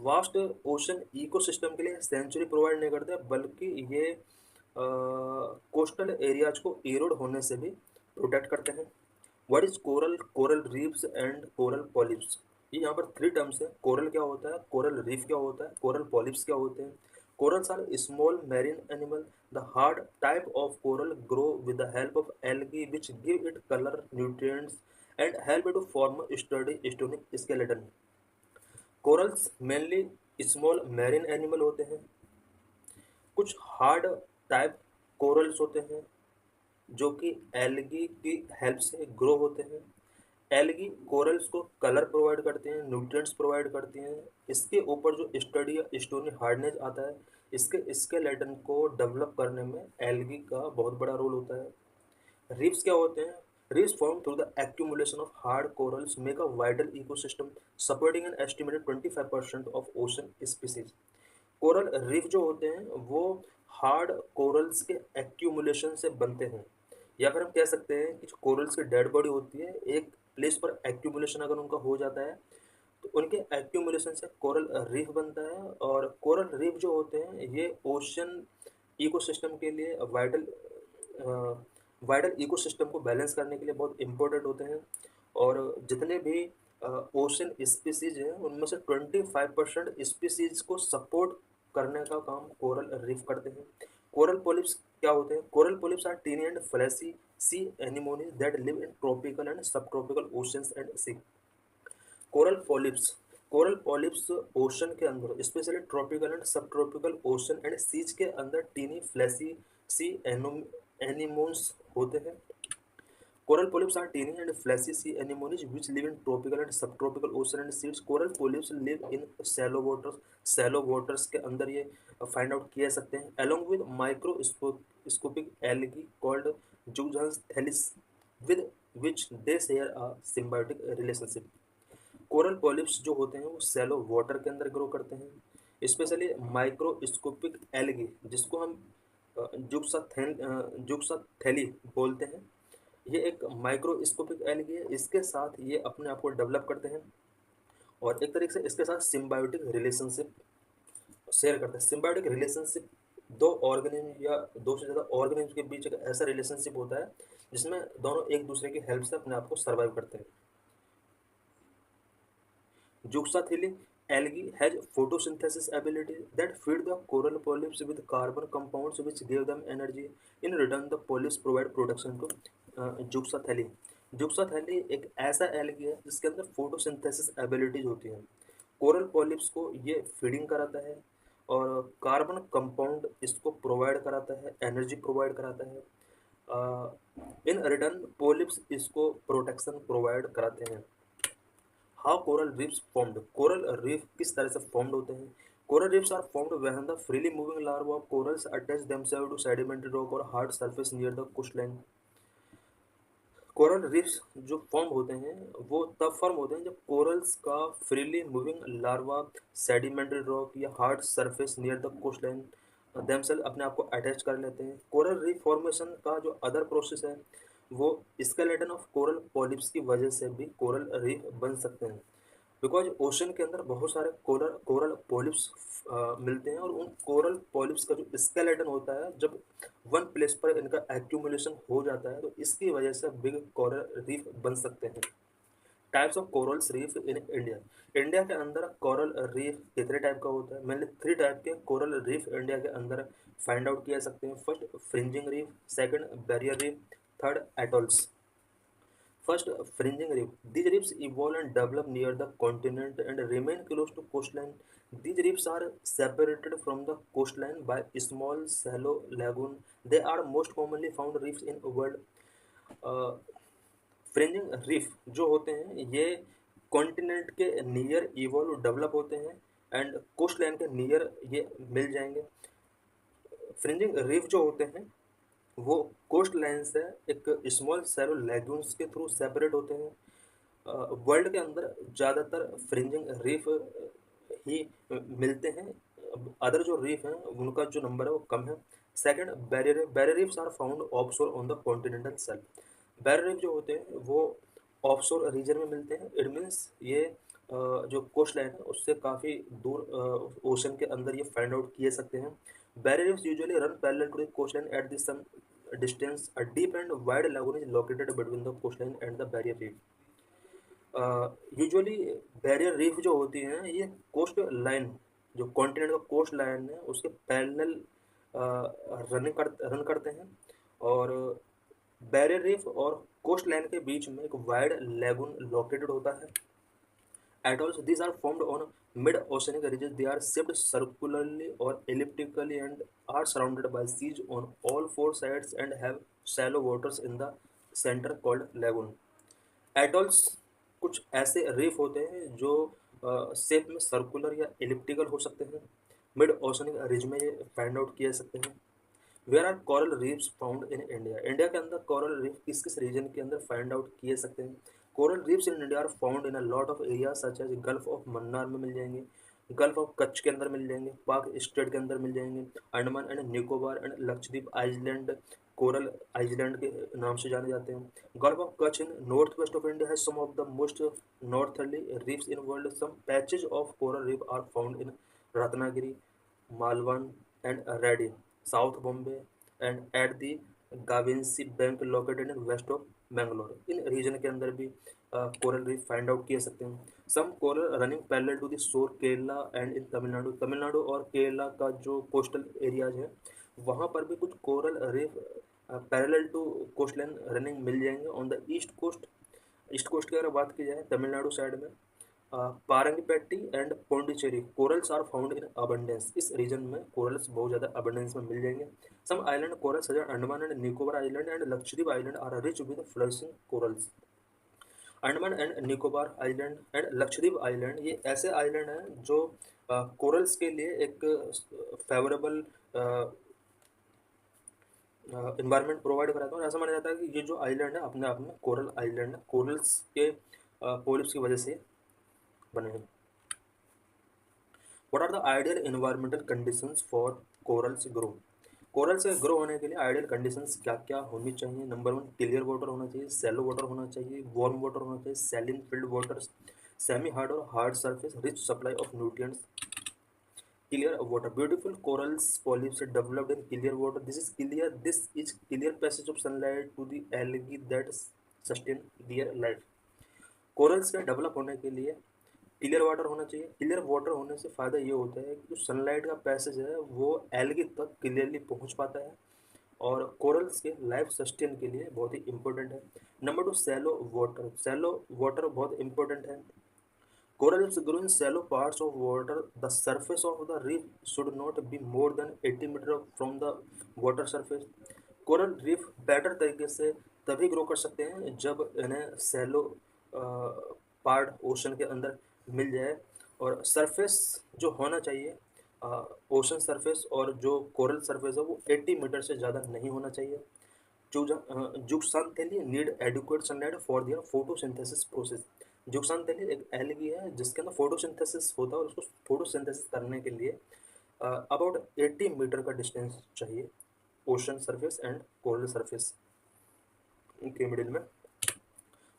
वास्ट ओशन इकोसिस्टम के लिए सेंचुरी प्रोवाइड नहीं करते, बल्कि ये कोस्टल एरियाज को एरोड होने से भी प्रोटेक्ट करते हैं। What is coral, coral reefs and coral polyps. ये यहाँ पर थ्री टर्म्स है। कोरल क्या होता है, कोरल रीफ क्या होता है, कोरल पॉलिप्स क्या होते हैं। Corals are small marine animal. The hard type of coral grow with the help of algae, which give it color, nutrients, and help it to form a sturdy stony skeleton. Corals mainly small marine animal होते हैं। कुछ hard type corals होते हैं जो कि algae की help से grow होते हैं। एल्गी कोरल्स को कलर प्रोवाइड करते हैं, न्यूट्रिएंट्स प्रोवाइड करती हैं। इसके ऊपर जो स्टडी या स्टोनी हार्डनेस आता है, इसके स्केलेटन को डेवलप करने में एल्गी का बहुत बड़ा रोल होता है। रीफ्स क्या होते हैं, reefs form through the accumulation of hard corals make a vital ecosystem supporting an estimated 25% of ocean species. Coral reef जो होते हैं वो हार्ड कोरल्स के एक्यूमुलेशन से बनते हैं, या फिर हम कह सकते हैं कि जो कोरल्स की डेड बॉडी होती है, एक प्लेस पर एक्यूमुलेशन अगर उनका हो जाता है तो उनके एक्यूमुलेशन से कोरल रीफ बनता है। और कोरल रीफ जो होते हैं ये ओशन इकोसिस्टम के लिए वाइडल इकोसिस्टम को बैलेंस करने के लिए बहुत इंपॉर्टेंट होते हैं। और जितने भी ओशन स्पीसीज हैं उनमें से 25% स्पीसीज को सपोर्ट करने का काम कोरल रीफ करते हैं। कोरल पॉलिप्स क्या होते हैं, coral polyps are tiny and fleshy sea anemones that live in tropical and subtropical oceans and sea. Coral polyps ocean के अंदर, specially tropical and subtropical ocean and seas के अंदर tiny flashy सी anemones होते हैं। Coral polyps are tiny and fleshy sea anemones which live in tropical and subtropical ocean and seas. Coral polyps live in shallow waters. Shallow waters के अंदर ये find out किया सकते हैं, along with microscopic algae called zooxanthellae with which they share a symbiotic relationship. Coral polyps जो होते हैं वो सैलो वाटर के अंदर ग्रो करते हैं, स्पेशली माइक्रोस्कोपिक एल्गी जिसको हम जुक्साथेली बोलते हैं। ये एक माइक्रोस्कोपिक एल्गी है, इसके साथ ये अपने आप को डेवलप करते हैं और एक तरीके से इसके साथ सिम्बायोटिक रिलेशनशिप शेयर करते हैं। सिम्बायोटिक रिलेशनशिप दो ऑर्गेनिज्म या दो से ज़्यादा ऑर्गेनिज्म के बीच एक ऐसा रिलेशनशिप होता है जिसमें दोनों एक दूसरे की हेल्प से अपने आप को सर्वाइव करते हैं। जुक्साथेली Algae has photosynthesis ability that feed the coral polyps with carbon compounds which give them energy. In return, the polyps provide protection to जुक्साथैली। जुक्साथैली एक ऐसा एल्गी है जिसके अंदर फोटोसिंथेसिस एबिलिटीज होती हैं। कोरल पॉलिप्स को ये फीडिंग कराता है और कार्बन कंपाउंड इसको प्रोवाइड कराता है, एनर्जी प्रोवाइड कराता है। इन रिटर्न पॉलिप्स इसको प्रोटेक्शन प्रोवाइड कराते हैं। How coral reefs formed, coral reef किस तरह से फॉर्म्ड होते हैं? Coral reefs are formed when the freely moving larva of corals attach themselves to sedimentary rock और hard surface near the coastline. Coral reefs जो form होते हैं वो तब फॉर्म होते हैं जब कोरल्स का freely moving larva sedimentary rock या hard surface near the coastline themselves अपने आप को अटैच कर लेते हैं। कोरल रीफ फॉर्मेशन का जो अदर प्रोसेस है वो स्केलेटन ऑफ कोरल पॉलिप्स की वजह से भी कोरल रीफ बन सकते हैं। बिकॉज ओशन के अंदर बहुत सारे कोरल कोरल पॉलिप्स मिलते हैं और उन कोरल पॉलिप्स का जो स्केलेटन होता है जब वन प्लेस पर इनका एक्यूमुलेशन हो जाता है तो इसकी वजह से बिग कोरल रीफ बन सकते हैं। Types of corals reef in India. India के अंदर कोरल रीफ कितने टाइप का होता है? मेनली 3 टाइप के कोरल रीफ इंडिया के अंदर फाइंड आउट किया सकते हैं। First fringing reef, second barrier reef, third atolls. First, fringing reef. These reefs evolve and develop near the continent and remain close to coastline. These reefs are separated from the coastline by small shallow lagoon. They are most commonly found reefs in world. Fringing reef जो होते हैं ये continent के near evolve develop होते हैं and coast line के near ये मिल जाएंगे। फ्रिंजिंग रीफ जो होते हैं वो कोस्ट लाइन से एक स्मॉल सैलो लेगून्स के थ्रू सेपरेट होते हैं। वर्ल्ड के अंदर ज़्यादातर फ्रिंजिंग रीफ ही मिलते हैं। अदर जो रीफ हैं उनका जो नंबर है वो कम है। Second barrier reefs are found offshore on the continental shelf. Barrier reef जो होते हैं वो ऑफशोर रीजन में मिलते हैं। इट मीन्स ये जो कोस्ट लाइन है उससे काफ़ी दूर ओशन के अंदर ये फाइंड आउट किए सकते हैं। Barrier reefs usually run parallel to the coast line at the some distance. A deep and wide lagoon is located between the coastline and the barrier reef. Usually barrier reef जो होती हैं ये coast line जो continent का coast line है उसके parallel run करते हैं और बैरियर रीफ और कोस्ट लाइन के बीच में एक वाइड लेगून लोकेटेड होता है। Atolls, these are formed on mid-oceanic ridges. They are shaped circularly or elliptically and are surrounded by seas on all 4 sides and have shallow waters in the center called lagoon. Atolls कुछ ऐसे reef होते हैं जो shape में circular या elliptical हो सकते हैं। मिड ओशनिक रिज में ये फाइंड आउट किए सकते हैं। Where are coral reefs found in India. India के अंदर कोरल रीफ किस किस रीजन के अंदर फाइंड आउट किए सकते हैं? Coral reefs in India are found in a lot of area such as gulf of Mannar में मिल जाएंगे, गल्फ ऑफ कच्छ के अंदर मिल जाएंगे, पाक स्टेट के अंदर मिल जाएंगे, Andaman and Nicobar and Lakshadweep island coral island के नाम से जाने जाते हैं। Gulf of Kutch in north west of India has some of the most northerly reefs in world. Some patches of coral reef are found in Ratnagiri, Malvan and Redi, south Bombay and at the गाविंसी bank located in west of Mangalore. इन region के अंदर भी coral reef find out किए सकते हैं। Some coral running parallel to the shore Kerala and in Tamil Nadu. Tamil Nadu और केरला का जो कोस्टल एरियाज है वहाँ पर भी कुछ coral reef parallel to coastline running मिल जाएंगे। ऑन द ईस्ट कोस्ट की अगर बात की जाए तमिलनाडु साइड में Parangipettai and Pondicherry corals are found in abundance. इस रीजन में कोरल्स बहुत ज़्यादा अबंडेंस में मिल जाएंगे। Some island corals such as Andaman and Nicobar island and Lakshadweep island are rich with flourishing corals. Andaman and Nicobar island and Lakshadweep island ये ऐसे आइलैंड हैं जो कोरल्स के लिए एक फेवरेबल इन्वायरमेंट प्रोवाइड कराता है और ऐसा माना जाता है कि ये जो आइलैंड है अपने आप में कोरल आइलैंड है, कोरल्स के पॉलिप्स की वजह से बने हैं। What are the ideal environmental conditions for corals grow. Coral से ग्रो होने के लिए आइडियल कंडीशंस क्या क्या होनी चाहिए? नंबर 1 क्लियर वाटर होना चाहिए, सैलो वाटर होना चाहिए, वार्म वाटर होना चाहिए, सैलिन फिल्ड वाटर, सेमी हार्ड और hard surface, rich supply of nutrients. Clear water, beautiful corals polyps are developed in clear water. This is clear passage of sunlight to the algae that sustain their life. Corals के develop होने के लिए clear water होना चाहिए। Clear water होने से फ़ायदा ये होता है कि जो सनलाइट का पैसेज है वो एल्गी तक क्लियरली पहुंच पाता है और कोरल्स के लाइफ सस्टेन के लिए बहुत ही इंपॉर्टेंट है। Number 2, shallow water. Shallow water बहुत इंपॉर्टेंट है। Corals grow in shallow parts of water. The surface of the reef should not be more than 80 metre from the water surface. Coral reef better तरीके से तभी grow कर सकते हैं जब इन्हें सैलो पार्ट ओशन के अंदर मिल जाए, और सरफेस जो होना चाहिए ओशन सरफेस और जो कोरल सरफेस है वो 80 मीटर से ज़्यादा नहीं होना चाहिए। Zooxanthellae need adequate sunlight for their photosynthesis process. Zooxanthellae एक एल्गी है जिसके अंदर फोटोसिंथेसिस होता है, और उसको फोटोसिंथेसिस करने के लिए अबाउट 80 मीटर का डिस्टेंस चाहिए ocean surface and coral surface के मिडिल में।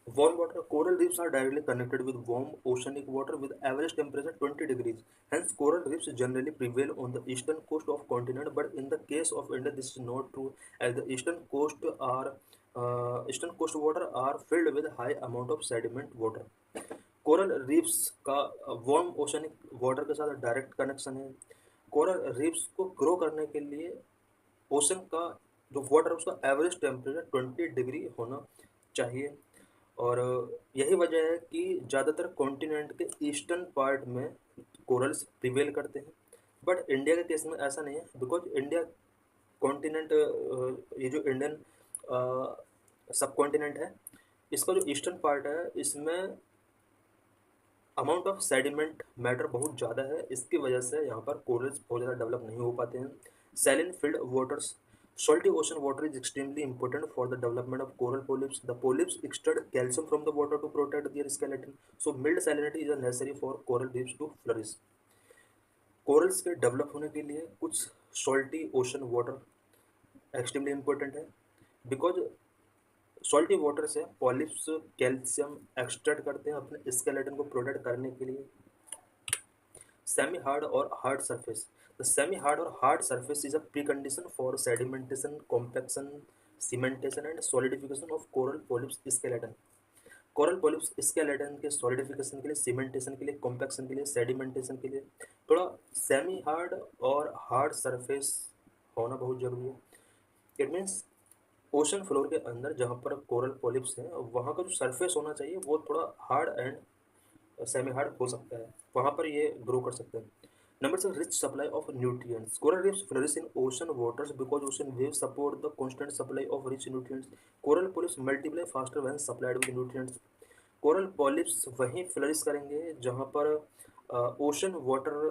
Warm water. Coral reefs are directly connected with warm oceanic water with average temperature 20 degrees. Hence, coral reefs generally prevail on the eastern coast of continent. But in the case of India, this is not true, as the eastern coast water are filled with high amount of sediment water. Coral reefs का warm oceanic water के साथ direct connection है। Coral reefs को grow करने के लिए ocean का जो वाटर है उसका एवरेज टेम्परेचर 20 डिग्री होना चाहिए, और यही वजह है कि ज़्यादातर कॉन्टिनेंट के ईस्टर्न पार्ट में कोरल्स प्रिवेल करते हैं। बट इंडिया के केस में ऐसा नहीं है, बिकॉज इंडिया कॉन्टिनेंट, ये जो इंडियन सब कॉन्टिनेंट है, इसका जो ईस्टर्न पार्ट है इसमें अमाउंट ऑफ सेडिमेंट मैटर बहुत ज़्यादा है। इसकी वजह से यहाँ पर कोरल्स बहुत ज़्यादा डेवलप नहीं हो पाते हैं। Saline field waters. Salty ocean water is extremely important for the development of coral polyps. The polyps extract calcium from the water to protect their skeleton. So mild salinity is necessary for coral reefs to flourish. Corals के develop होने के लिए कुछ salty ocean water extremely important है, because salty water से polyps calcium extract करते हैं अपने स्केलेटन को प्रोटेक्ट करने के लिए। सेमी हार्ड और hard surface. The semi hard और hard surface is a precondition for sedimentation, compaction, cementation and solidification of coral polyps skeleton. Coral polyps skeleton के सॉलिडिफिकेशन के लिए, सीमेंटेशन के लिए, कॉम्पैक्शन के लिए, सेडिमेंटेशन के लिए थोड़ा सेमी हार्ड और हार्ड सरफेस होना बहुत जरूरी है। इट मीन्स ओशन फ्लोर के अंदर जहाँ पर कोरल पॉलिप्स हैं वहाँ का जो सरफेस होना चाहिए वो थोड़ा हार्ड एंड सेमी हार्ड हो सकता है, वहाँ पर ये ग्रो कर सकते हैं। Number 6, rich supply of nutrients. Coral reefs flourish in ocean waters because ocean waves support the constant supply of rich nutrients. Coral polyps multiply faster when supplied with nutrients. Coral polyps वहीं flourish करेंगे जहाँ पर ocean water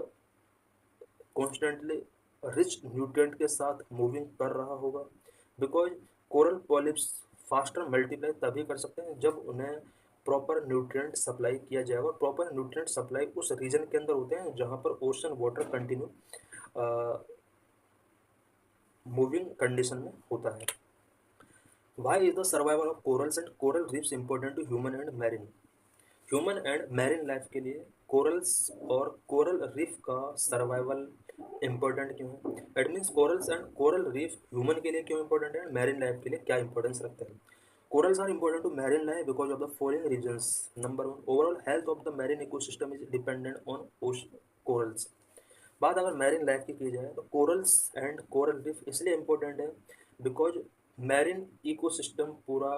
constantly rich nutrient के साथ moving कर रहा होगा, because coral polyps faster multiply तभी कर सकते हैं जब उन्हें प्रॉपर न्यूट्रिएंट सप्लाई किया जाएगा, और प्रॉपर न्यूट्रिएंट सप्लाई उस रीजन के अंदर होते हैं जहाँ पर ocean water continue moving condition में होता है। Why is the survival of corals and coral reefs important to human and marine. Human and marine life के लिए कोरल्स और कोरल रीफ का सर्वाइवल इंपॉर्टेंट क्यों है? It means corals and coral reef human के लिए क्यों इंपॉर्टेंट है, मैरिन लाइफ के लिए क्या इंपॉर्टेंस रखते हैं? Corals are important to marine life because of the following reasons. Number 1, overall health of the marine ecosystem is dependent on corals. बात अगर मैरिन लाइफ की जाए तो कोरल्स एंड कोरल रीफ इसलिए इम्पोर्टेंट है बिकॉज मैरिन इकोसिस्टम पूरा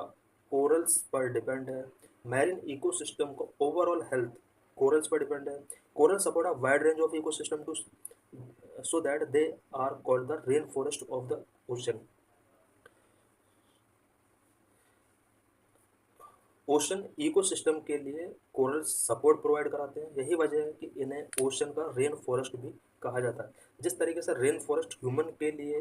corals पर depend है। मैरिन इकोसिस्टम को ओवरऑल हेल्थ कोरल्स पर डिपेंड है। Coral support a wide range of ecosystem too so that they are called the rain forest of the ocean. Ocean ecosystem के लिए coral support provide कराते हैं, यही वजह है कि इन्हें ओशन का रेन फॉरेस्ट भी कहा जाता है। जिस तरीके से रेन फॉरेस्ट ह्यूमन के लिए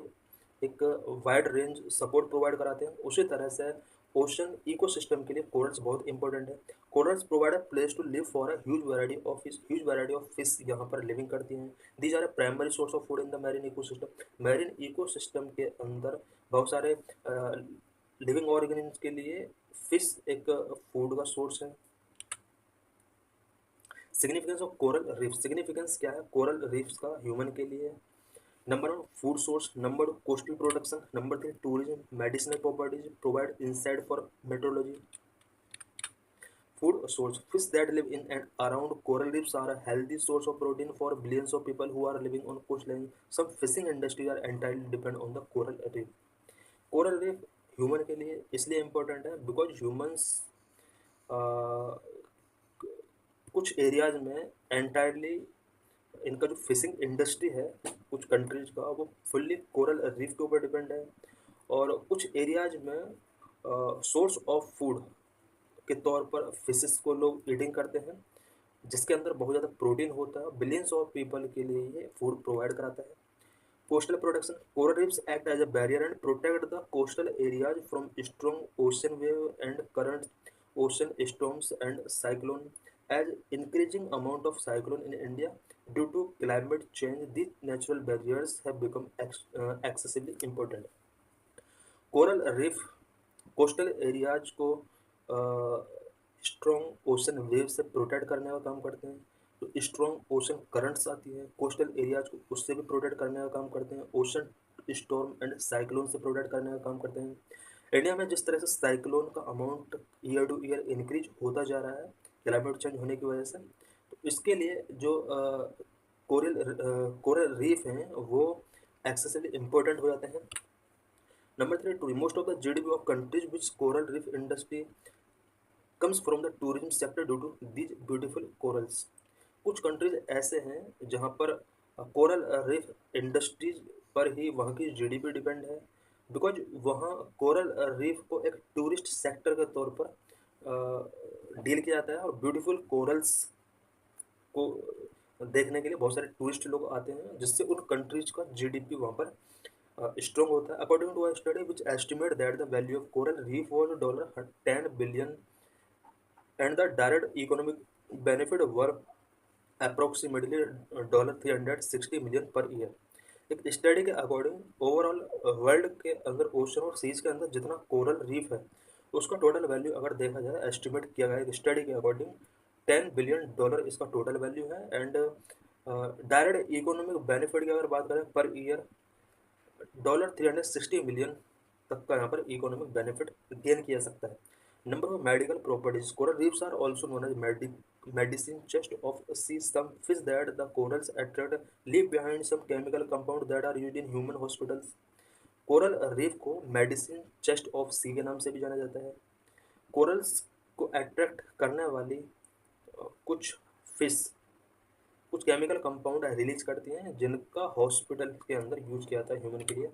एक वाइड रेंज सपोर्ट प्रोवाइड कराते हैं, उसी तरह से ओशन इकोसिस्टम के लिए कोरल्स बहुत इंपॉर्टेंट है। Corals provide a place to live for a huge variety of fish यहाँ पर लिविंग करती हैं। These are a primary source of food in the marine ecosystem. Marine ecosystem के अंदर बहुत सारे लिविंग ऑर्गेनिम्स के लिए फिश एक फूड का सोर्स है। Significance of coral reef. Significance क्या है कोरल रीफ्स का ह्यूमन के लिए? Number 1, food source. Number 2, coastal production. Number 3, tourism, medicinal properties, provide insight for metrology. Food source: fish that live in and around coral reefs are a healthy source of protein for billions of people who are living on coastline. Some fishing industries are entirely depend on the coral reef. Coral reef human के लिए इसलिए important है because humans कुछ areas में entirely इनका जो fishing industry है कुछ कंट्रीज का वो फुल्ली कोरल रीफ के ऊपर डिपेंड है और कुछ एरियाज में सोर्स ऑफ फूड के तौर पर फिशेस को लोग ईटिंग करते हैं जिसके अंदर बहुत ज़्यादा प्रोटीन होता है बिलियंस ऑफ पीपल के लिए ये फूड प्रोवाइड कराता है coastal protection coral reefs act as a barrier and protect the coastal areas from strong ocean wave and current ocean storms and cyclone as increasing amount of cyclone in India due to climate change these natural barriers have become excessively important coral reef coastal areas को strong ocean wave से protect करने का काम करते हैं तो strong ocean currents आती है कोस्टल एरियाज को उससे भी प्रोटेक्ट करने का काम करते हैं ओशन स्टॉर्म एंड साइक्लोन से प्रोटेक्ट करने का काम करते हैं इंडिया में जिस तरह से साइक्लोन का amount year to year increase होता जा रहा है क्लाइमेट चेंज होने की वजह से तो इसके लिए जो कोरल रीफ हैं वो एक्सेसिवली इम्पोर्टेंट हो जाते हैं number 3 most of the GDP of countries which coral reef industry comes from the tourism sector due to these beautiful corals कुछ कंट्रीज ऐसे हैं जहाँ पर कोरल रीफ इंडस्ट्रीज पर ही वहाँ की जीडीपी डिपेंड है बिकॉज वहाँ कोरल रीफ को एक टूरिस्ट सेक्टर के तौर पर डील किया जाता है और ब्यूटीफुल कोरल्स को देखने के लिए बहुत सारे टूरिस्ट लोग आते हैं जिससे उन कंट्रीज का जीडीपी वहाँ पर स्ट्रॉन्ग होता है according to a study which estimate that the value of coral reef was $10 billion and the direct economic benefit were approximately $360 million per year एक स्टडी के अकॉर्डिंग ओवरऑल वर्ल्ड के अंदर ocean और seize के अंदर जितना कोरल रीफ है उसका टोटल वैल्यू अगर देखा जाए एस्टिमेट किया गया एक स्टडी के अकॉर्डिंग $10 billion इसका टोटल वैल्यू है एंड डायरेक्ट इकोनॉमिक बेनिफिट की अगर बात करें पर ईयर $360 मिलियन तक का यहाँ पर इकोनॉमिक बेनिफिट गेन किया सकता है number of medical properties coral reefs are also known as medicine chest of sea some fish that the corals attract leave behind some chemical compound that are used in human hospitals coral reef को medicine chest of सी के नाम से भी जाना जाता है corals को attract करने वाली कुछ फिश कुछ केमिकल कंपाउंड रिलीज करती हैं जिनका हॉस्पिटल के अंदर यूज किया जाता है ह्यूमन के लिए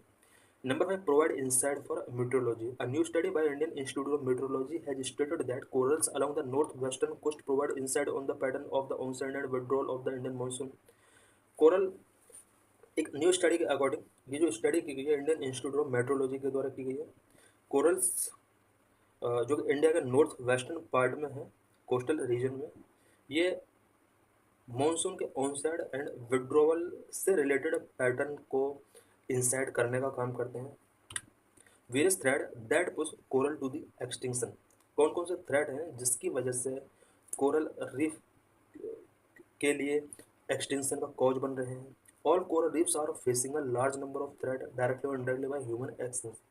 Number 5 provide insight for meteorology. A new study by Indian Institute of Meteorology has stated that corals along the northwestern coast provide insight on the pattern of the onset and withdrawal of the Indian monsoon. Coral एक new study के according ये जो study की गई है Indian institute of metrology के द्वारा की गई है कोरल्स जो कि इंडिया के नॉर्थ वेस्टर्न पार्ट में है कोस्टल रीजन में ये मॉनसून के ऑनसेट एंड विड्रोवल से रिलेटेड पैटर्न को इंसाइट करने का काम करते हैं various threat that push coral to the extinction कौन कौन से थ्रेड हैं जिसकी वजह से कोरल रीफ के लिए एक्सटिंक्शन का कॉज बन रहे हैं all coral reefs are facing a large number of threat directly और इनडायरेक्टली बाय ह्यूमन एक्शंस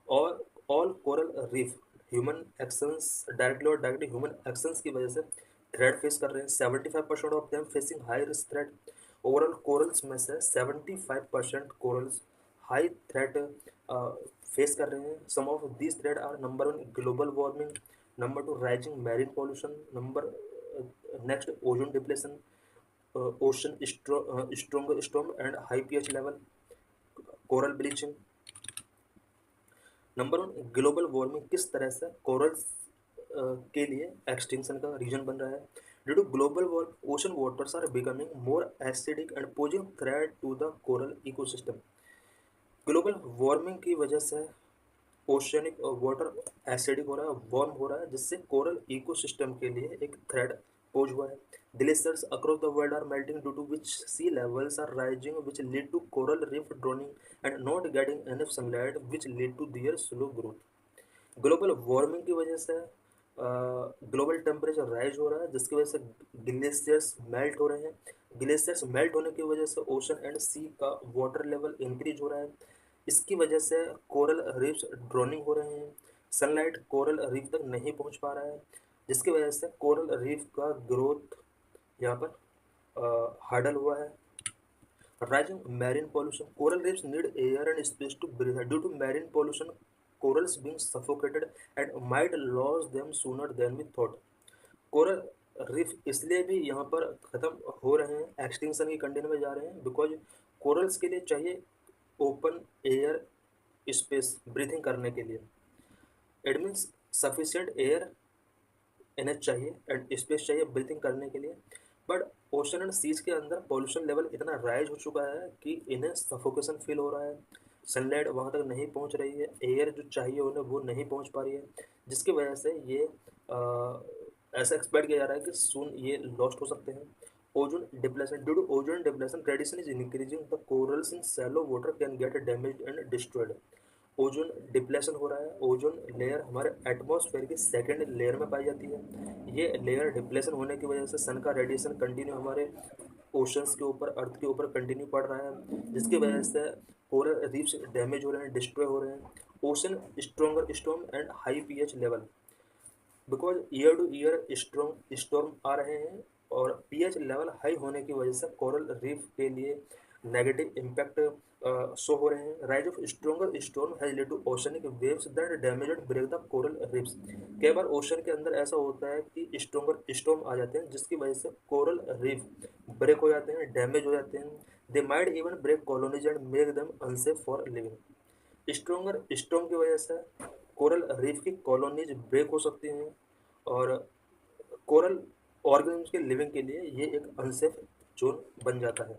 और all coral reef human actions directly और डायरेक्टली ह्यूमन एक्शंस की वजह से थ्रेड फेस कर रहे हैं 75% of them facing high risk threat overall corals में से 75% कोरल्स हाई थ्रेट फेस कर रहे हैं some of this threat are number 1 global warming number 2 rising marine pollution number next ozone depletion ocean strong and high pH level coral bleaching number 1 global warming किस तरह से corals के लिए extinction का reason बन रहा है Due to global warming, ocean waters are becoming more acidic and posing threat to the coral ecosystem. Global warming की वजह से ओशियनिक वाटर एसिडिक हो रहा है वार्म हो रहा है जिससे कोरल इकोसिस्टम के लिए एक थ्रेट पोज हुआ है glaciers across the world are melting due to which sea levels are rising which lead to coral reef drowning and not getting enough sunlight which lead to their slow growth global warming की वजह से global temperature rise हो रहा है जिसकी वजह से glaciers melt हो रहे हैं ग्लेशियर्स मेल्ट होने की वजह से ओशन एंड सी का वाटर लेवल इंक्रीज हो रहा है इसकी वजह से कोरल रीफ्स ड्रोनिंग हो रहे हैं सनलाइट कोरल रीफ तक नहीं पहुंच पा रहा है जिसकी वजह से कोरल रीफ का ग्रोथ यहाँ पर हार्डल हुआ है। Rising marine pollution. Coral reefs need air and space to breathe. Due to marine pollution, corals being suffocated and might lose them sooner than we thought. Coral reef इसलिए भी यहाँ पर ख़त्म हो रहे हैं, एक्सटिंक्शन की कंडीशन में जा रहे हैं, बिकॉज कोरल्स के लिए चाहिए ओपन एयर स्पेस ब्रीथिंग करने के लिए। इट मीन्स सफिशियंट एयर इन्हें चाहिए एंड स्पेस चाहिए ब्रीथिंग करने के लिए। बट ओशन एंड सीज के अंदर पॉल्यूशन लेवल इतना राइज हो चुका है कि इन्हें सफोकेशन फील हो रहा है, सनलाइट वहाँ तक नहीं पहुँच रही है, एयर जो चाहिए उन्हें वो नहीं पहुँच पा रही है, जिसकी वजह से ये ऐसा एक्सपेक्ट किया जा रहा है कि सून ये लॉस्ट हो सकते हैं। Ozone depletion. Due to ozone depletion radiation is increasing, the corals in shallow water can get damage and destroyed. Ozone depletion हो रहा है। ओजोन लेयर हमारे एटमॉस्फेयर की सेकेंड लेयर में पाई जाती है। ये लेयर डिप्लेशन होने की वजह से सन का रेडिएशन कंटिन्यू हमारे ओशंस के ऊपर, अर्थ के ऊपर कंटिन्यू पड़ रहा है, जिसकी वजह से कोरल रीफ्स डैमेज हो रहे हैं, डिस्ट्रॉय हो रहे हैं। Ocean stronger storm and high pH level, because year to year storm आ रहे हैं और पीएच लेवल हाई होने की वजह से कोरल रीफ के लिए नेगेटिव इम्पैक्ट शो हो रहे हैं। Rise of stronger storm has led to oceanic waves that damage and break the coral reefs. कई बार ओशन के अंदर ऐसा होता है कि स्ट्रॉन्गर स्टॉर्म आ जाते हैं, जिसकी वजह से कोरल रीफ ब्रेक हो जाते हैं, डैमेज हो जाते हैं। They might even break colonies and make them unsafe for living. Stronger storm की वजह से कोरल रीफ की कॉलोनीज ब्रेक हो सकती हैं और कोरल ऑर्गेनिम्स के लिविंग के लिए ये एक अनसेफ जोन बन जाता है।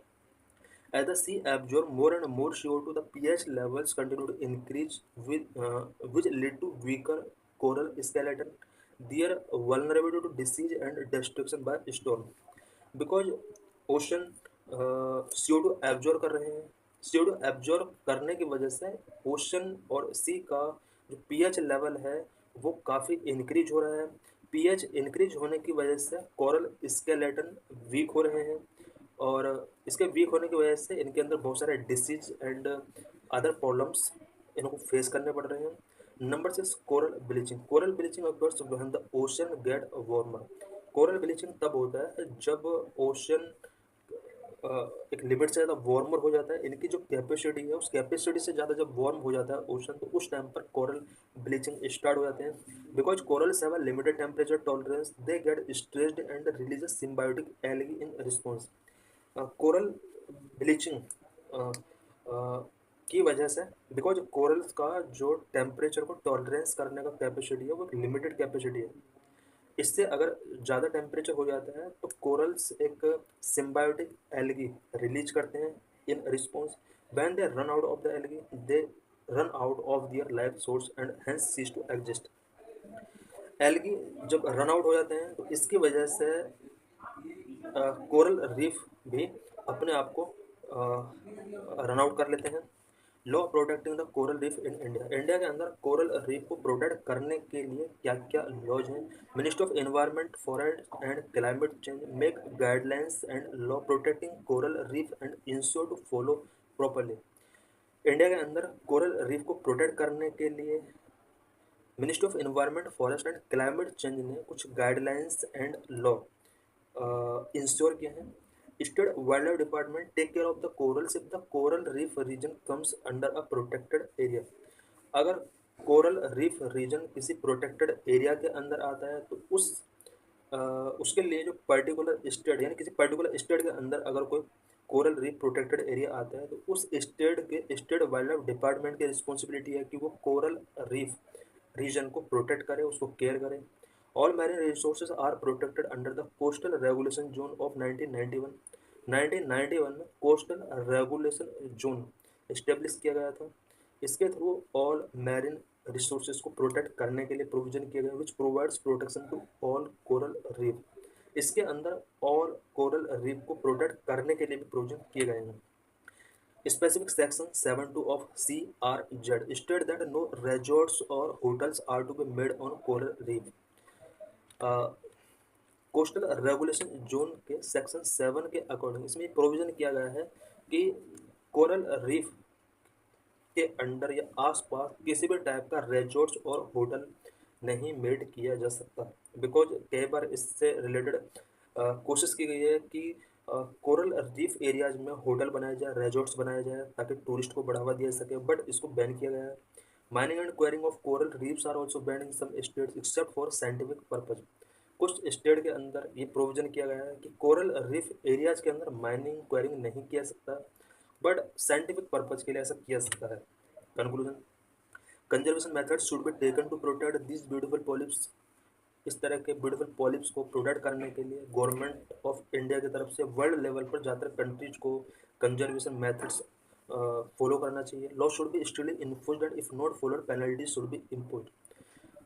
As the sea absorbs more and more CO2, the pH levels continue to increase, which lead to weaker coral skeleton. They are vulnerable to disease and destruction by storm. Because ocean CO2 absorb कर रहे हैं, CO2 absorb करने की वजह से ocean और सी का जो पीएच लेवल है वो काफ़ी इंक्रीज हो रहा है। पीएच इंक्रीज होने की वजह से कोरल स्केलेटन वीक हो रहे हैं और इसके वीक होने की वजह से इनके अंदर बहुत सारे डिसीज एंड अदर प्रॉब्लम्स इनको फेस करने पड़ रहे हैं। Number 6, coral bleaching. Coral bleaching occurs when the ocean get warmer. Coral bleaching तब होता है जब ओशन एक लिमिट से ज़्यादा वार्मर हो जाता है, इनकी जो कैपेसिटी है उस कैपेसिटी से ज़्यादा जब वार्म हो जाता है ओशन, तो उस टाइम पर कोरल ब्लीचिंग स्टार्ट हो जाते हैं। Because corals have a limited temperature tolerance, they get stressed and release symbiotic algae in response. Coral bleaching की वजह से, बिकॉज कोरल्स का जो टेम्परेचर को टॉलरेंस करने का कैपेसिटी है वो एक लिमिटेड कैपेसिटी है, इससे अगर ज़्यादा टेम्परेचर हो जाता है तो कोरल्स एक सिम्बायोटिक एल्गी रिलीज करते हैं in response. When they run out of the algae, they run out of their life source and hence cease to exist. Algae जब रन आउट हो जाते हैं तो इसकी वजह से कोरल रीफ भी अपने आप को रन आउट कर लेते हैं। Law protecting the coral reef in India. India के अंदर कोरल रीफ को प्रोटेक्ट करने के लिए क्या क्या लॉज हैं? Ministry of environment, forest and climate change make guidelines and law protecting coral reef and ensure to follow properly. India के अंदर कोरल रीफ को प्रोटेक्ट करने के लिए ministry of environment, forest and climate change ने कुछ guidelines and law ensure किए हैं. State wild life department take care of the corals if the coral reef region comes under a protected area. अगर coral reef reason किसी protected area के अंदर आता है तो उसके लिए जो पर्टिकुलर स्टेट, यानी किसी पर्टिकुलर स्टेट के अंदर अगर कोई कोरल रीफ प्रोटेक्टेड एरिया आता है तो उस स्टेट वाइल्ड लाइफ डिपार्टमेंट की रिस्पॉन्सिबिलिटी है कि वो कोरल रीफ रीजन को प्रोटेक्ट करे, उसको केयर करे. All marine resources are protected under the Coastal Regulation Zone of 1991. 1991 में कोस्टल रेगुलेशन जोन इस्टेब्लिश किया गया था. इसके थ्रू ऑल मैरिन रिसोर्सेज को प्रोटेक्ट करने के लिए प्रोविजन किया गया, which provides protection to all coral reef. इसके अंदर ऑल कोरल रीफ को प्रोटेक्ट करने के लिए भी प्रोविजन किए गए हैं. Specific section 7.2 of CRZ state that no resorts or hotels are to be made on coral reef. Coastal regulation zone के सेक्शन 7 के अकॉर्डिंग इसमें प्रोविजन किया गया है कि कोरल रीफ के अंडर या आसपास किसी भी टाइप का रिजॉर्ट्स और होटल नहीं मेड किया जा सकता, बिकॉज कई बार इससे रिलेटेड कोशिश की गई है कि कोरल रीफ एरियाज में होटल बनाया जाए, रिजॉर्ट्स बनाया जाए ताकि टूरिस्ट को बढ़ावा दिया सके, बट इसको बैन किया गया है। Mining and quarrying of coral reefs are also ban in some states except for scientific purpose. कुछ स्टेट के अंदर ये प्रोविजन किया गया है कि कोरल रीफ एरियाज के अंदर माइनिंग क्वायरिंग नहीं किया सकता, बट साइंटिफिक पर्पज के लिए ऐसा किया सकता है। Conclusion, conservation methods should be taken to protect this beautiful polyps. इस तरह के ब्यूटीफुल पॉलिप्स को प्रोटेक्ट करने के लिए गवर्नमेंट ऑफ इंडिया की तरफ से वर्ल्ड लेवल पर ज़्यादातर कंट्रीज को कंजर्वेशन मेथड्स फॉलो करना चाहिए। Law should be strictly enforced and if not followed penalty should be impose.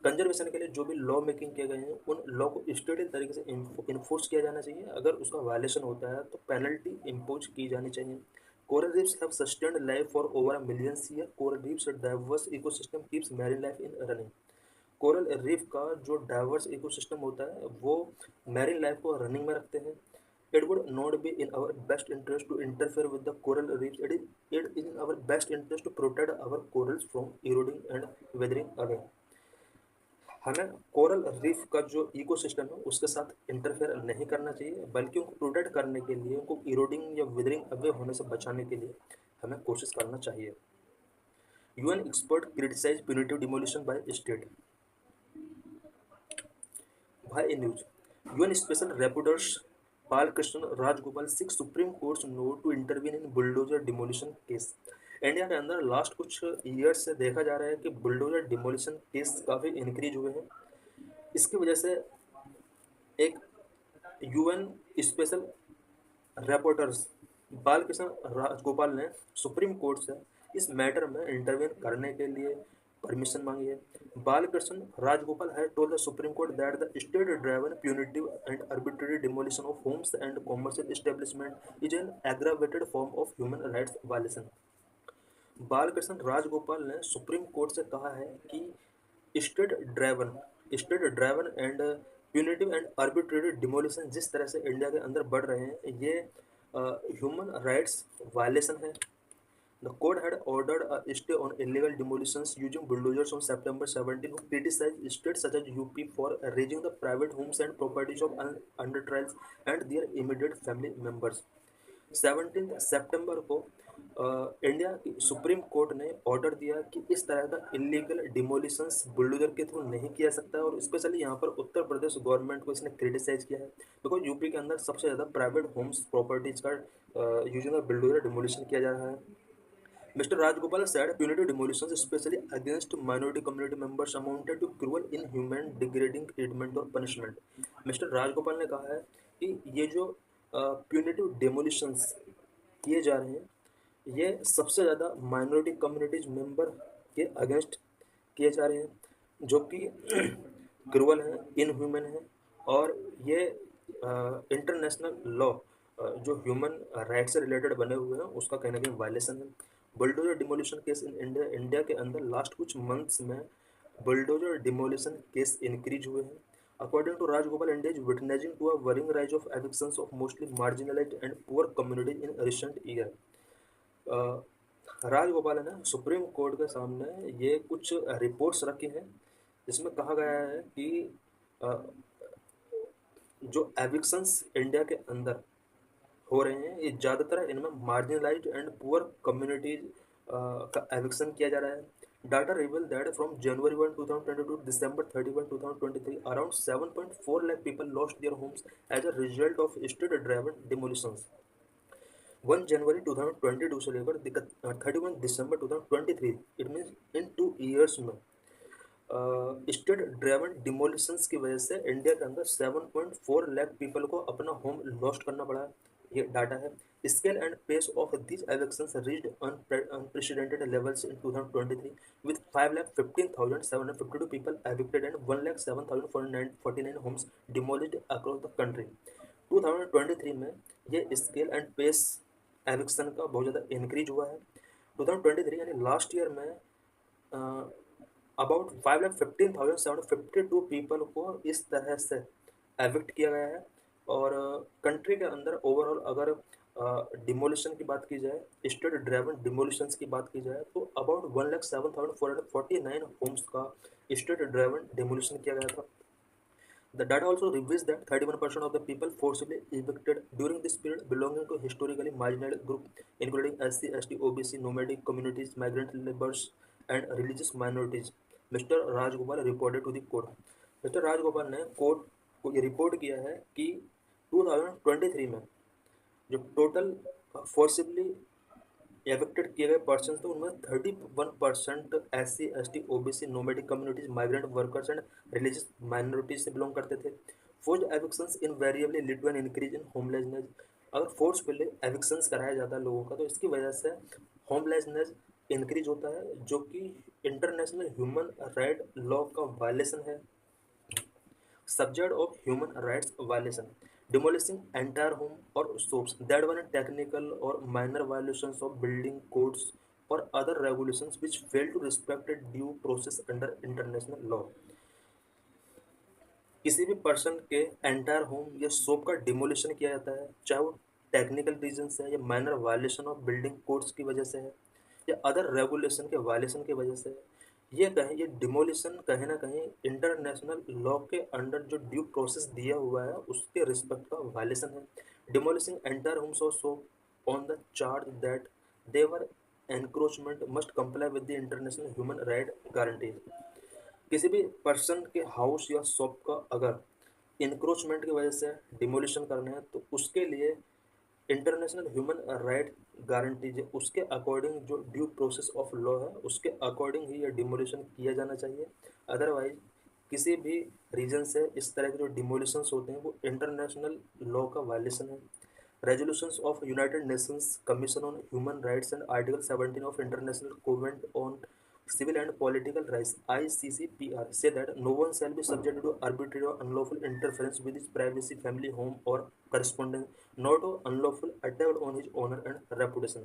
Conservation के लिए जो भी लॉ मेकिंग किए गए हैं उन लॉ को स्ट्रिक्टली तरीके से इन्फोर्स किया जाना चाहिए, अगर उसका वायलेशन होता है तो पेनल्टी इम्पोज की जानी चाहिए। Coral reefs have sustained life for over a million years. Coral reefs diverse ecosystem keeps marine life in running. Coral reef का जो डाइवर्स इकोसिस्टम होता है वो मैरीन लाइफ को रनिंग में रखते हैं। It would not be in our best interest to interfere with the coral reefs. It is in our best interest to protect our corals from eroding and weathering away. हमें coral reef का जो ecosystem है उसके साथ interfere नहीं करना चाहिए, बल्कि उनको प्रोटेक्ट करने के लिए, उनको इरोडिंग या विदरिंग अवे होने से बचाने के लिए हमें कोशिश करना चाहिए। UN expert criticise punitive demolition by state. भाई news, UN special rapporteurs Balakrishna Rajagopal seeks supreme court not to intervene in bulldozer demolition case. India के अंदर लास्ट कुछ ईयर्स से देखा जा रहा है कि बुलडोजर डिमोलिशन केस काफ़ी इंक्रीज हुए हैं। इसकी वजह से एक UN special reporters Balakrishna Rajagopal ने सुप्रीम कोर्ट से इस मैटर में इंटरवेन करने के लिए परमिशन मांगी है। Balakrishna Rajagopal had told the Supreme Court that the state driven punitive and arbitrary demolition of homes and commercial establishment is an aggravated form of human rights violation. Balakrishna Rajagopal ने Supreme Court से कहा है कि state driven and punitive and arbitrary demolition जिस तरह से India के अंदर बढ़ रहे हैं ये ह्यूमन राइट्स वायलेशन है। The court had ordered a stay on illegal demolitions using bulldozers on September 17, who criticized states such as UP for razing the private homes and properties of under trials and their immediate family members. 17 सितंबर को India की supreme court ने order दिया कि इस तरह का illegal डिमोलिशंस bulldozer के through नहीं किया सकता, और स्पेशली यहाँ पर उत्तर प्रदेश गवर्नमेंट को इसने क्रिटिसाइज किया है, बिकॉज यूपी के अंदर सबसे ज़्यादा प्राइवेट होम्स प्रॉपर्टीज का यूजिंग बुलडोजर डिमोलिशन किया जा रहा है। Mr. Rajgopal said punitive demolitions, especially against minority community members, amounted to cruel, inhuman, degrading treatment और punishment. Mr. राजगोपाल ने कहा है कि ये जो punitive demolitions किए जा रहे हैं ये सबसे ज़्यादा माइनॉरिटी कम्युनिटीज मेंबर के अगेंस्ट किए जा रहे हैं, जो कि क्रूअल हैं, इनह्यूमन हैं, और ये इंटरनेशनल लॉ जो ह्यूमन राइट से रिलेटेड बने हुए हैं उसका कहीं ना कहीं वायलेशन है। Bulldozer demolition case in India के अंदर लास्ट कुछ मंथ्स में बुलडोजर डिमोलिशन केस इंक्रीज हुए हैं। According to Rajagopal, India is witnessing to a worrying rise of evictions of mostly marginalised and poor communities in recent year. Rajagopal ने Supreme court के सामने ये कुछ रिपोर्ट्स रखी हैं जिसमें कहा गया है कि जो एविक्शंस इंडिया के अंदर हो रहे हैं ये ज़्यादातर इनमें मार्जिनलाइज्ड एंड पुअर कम्युनिटीज का एविक्शन किया जा रहा है। Data reveal that from January 1, 2022 to December 31, 2023, around 7.4 lakh people lost their homes as a result of state-driven demolitions. 1 जनवरी 2022 से लेकर 31 दिसंबर 2023, इट मीन्स इन 2 ईयर्स में स्टेट ड्राइवन डिमोलिशंस की वजह से इंडिया के अंदर 7.4 लाख पीपल को अपना होम लॉस्ट करना पड़ा। ये डाटा है। Scale and pace of this evictions reached unprecedented levels in 2023 with 5,15,752 people evicted and 1,07,449 homes demolished across the country. 2023 में ये स्केल एंड पेस एविक्शन का बहुत ज़्यादा इंक्रीज हुआ है। 2023 यानी लास्ट ईयर में अबाउट 5,15,752 पीपल को इस तरह से एविक्ट किया गया है, और कंट्री के अंदर ओवरऑल अगर डिमोलिशन की बात की जाए, स्टेट ड्राइवन डिमोलिशंस की बात की जाए, तो अबाउट 1,07,449 होम्स का स्टेट ड्राइवन डिमोलिशन किया गया था। The data also reveals that 31% of the people forcibly evicted during this period belonging to historically marginalized groups, including SC, ST, OBC, nomadic communities, migrant laborers, and religious minorities. Mr. Rajgopal reported to the court. Mr. Rajgopal ने court को ये report किया है कि 2023 में जो total forcibly evicted किए गए पर्सन थे उनमें 31% SC, ST, OBC, nomadic communities, migrant workers and religious minorities से बिलोंग करते थे। Forced evictions invariably lead to an increase in homelessness. अगर फोर्सफुली एविक्शंस कराया जाता है लोगों का तो इसकी वजह से होमलेसनेस इंक्रीज होता है, जो कि इंटरनेशनल ह्यूमन राइट लॉ का वायलेशन है। Subject of human rights violation, demolishing entire home or shops that were technical or minor violations of building codes or other regulations which fail to respect a due process under international law। किसी भी person के entire home या shop का demolition किया जाता है, चाहे वो टेक्निकल रीजन से है या minor violation of building codes की वजह से है या अदर रेगुलेशन के वायलेशन की वजह से है। ये डिमोलिशन कहीं ना कहीं इंटरनेशनल लॉ के अंडर जो ड्यू प्रोसेस दिया हुआ है उसके रिस्पेक्ट का वायलेशन है। डिमोलिशिंग एंटायर होम्स और shop on the charge that they were encroachment must comply with the international human right guarantees. किसी भी पर्सन के हाउस या शॉप का अगर इंक्रोचमेंट की वजह से डिमोलिशन करना है तो उसके लिए इंटरनेशनल ह्यूमन राइट गारंटीज उसके अकॉर्डिंग जो ड्यू प्रोसेस ऑफ लॉ है उसके अकॉर्डिंग ही ये डिमोलिशन किया जाना चाहिए। अदरवाइज किसी भी रीजन से इस तरह के जो डिमोलिशंस होते हैं वो इंटरनेशनल लॉ का वायलेशन है। Resolutions of United Nations commission on human rights and article 17 of international covenant on civil and political rights ICCPR say that no one shall be subjected to arbitrary or unlawful interference with his privacy, family, home or correspondence, nor to unlawful attack on his honor and reputation।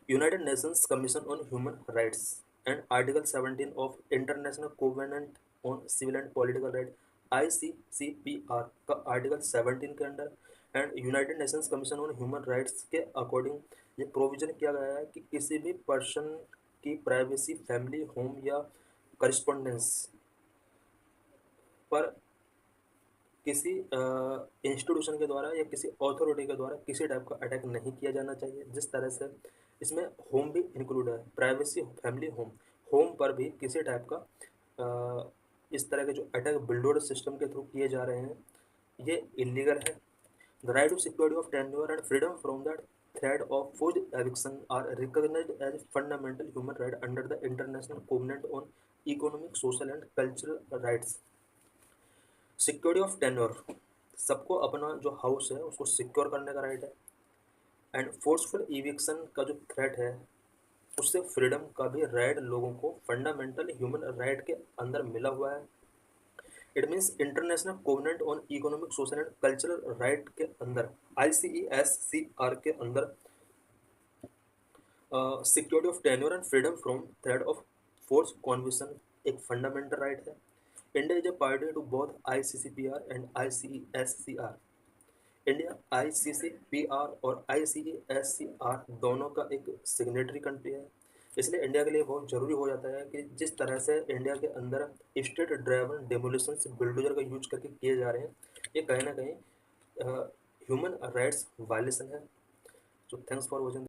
United Nations Commission on Human Rights and Article 17 of International Covenant on Civil and Political Rights ICCPR का article 17 के under and United Nations commission on human rights के according ये provision किया गया है कि किसी भी पर्सन की प्राइवेसी, फैमिली, होम या करस्पॉन्डेंस पर किसी इंस्टीट्यूशन के द्वारा या किसी अथॉरिटी के द्वारा किसी टाइप का अटैक नहीं किया जाना चाहिए। जिस तरह से इसमें होम भी इंक्लूड है, प्राइवेसी, फैमिली, होम। होम पर भी किसी टाइप का इस तरह के जो अटैक बिल्डोर सिस्टम के थ्रू किए जा रहे हैं ये इलीगल है। The right to security of tenure and freedom from that threat of forced eviction are recognized as fundamental human rights under the International Covenant on Economic, Social and Cultural Rights। Security of tenure, सबको अपना जो house है उसको secure करने का right है। And forceful eviction का जो थ्रेट है उससे फ्रीडम का भी राइट लोगों को फंडामेंटल ह्यूमन राइट के अंदर मिला हुआ है। It means international covenant on economic, social and cultural right के अंदर ICESCR के अंदर security of tenure and freedom from threat of force conviction एक फंडामेंटल राइट है। India is a party to both ICCPR and ICESCR। India ICCPR और ICESCR दोनों का एक सिग्नेटरी कंट्री है, इसलिए इंडिया के लिए बहुत ज़रूरी हो जाता है कि जिस तरह से इंडिया के अंदर स्टेट ड्राइवन डेमोलिशन से बिल्डोजर का यूज करके किए जा रहे हैं ये कहीं ना कहीं ह्यूमन राइट्स वायलेशन है। So thanks for watching.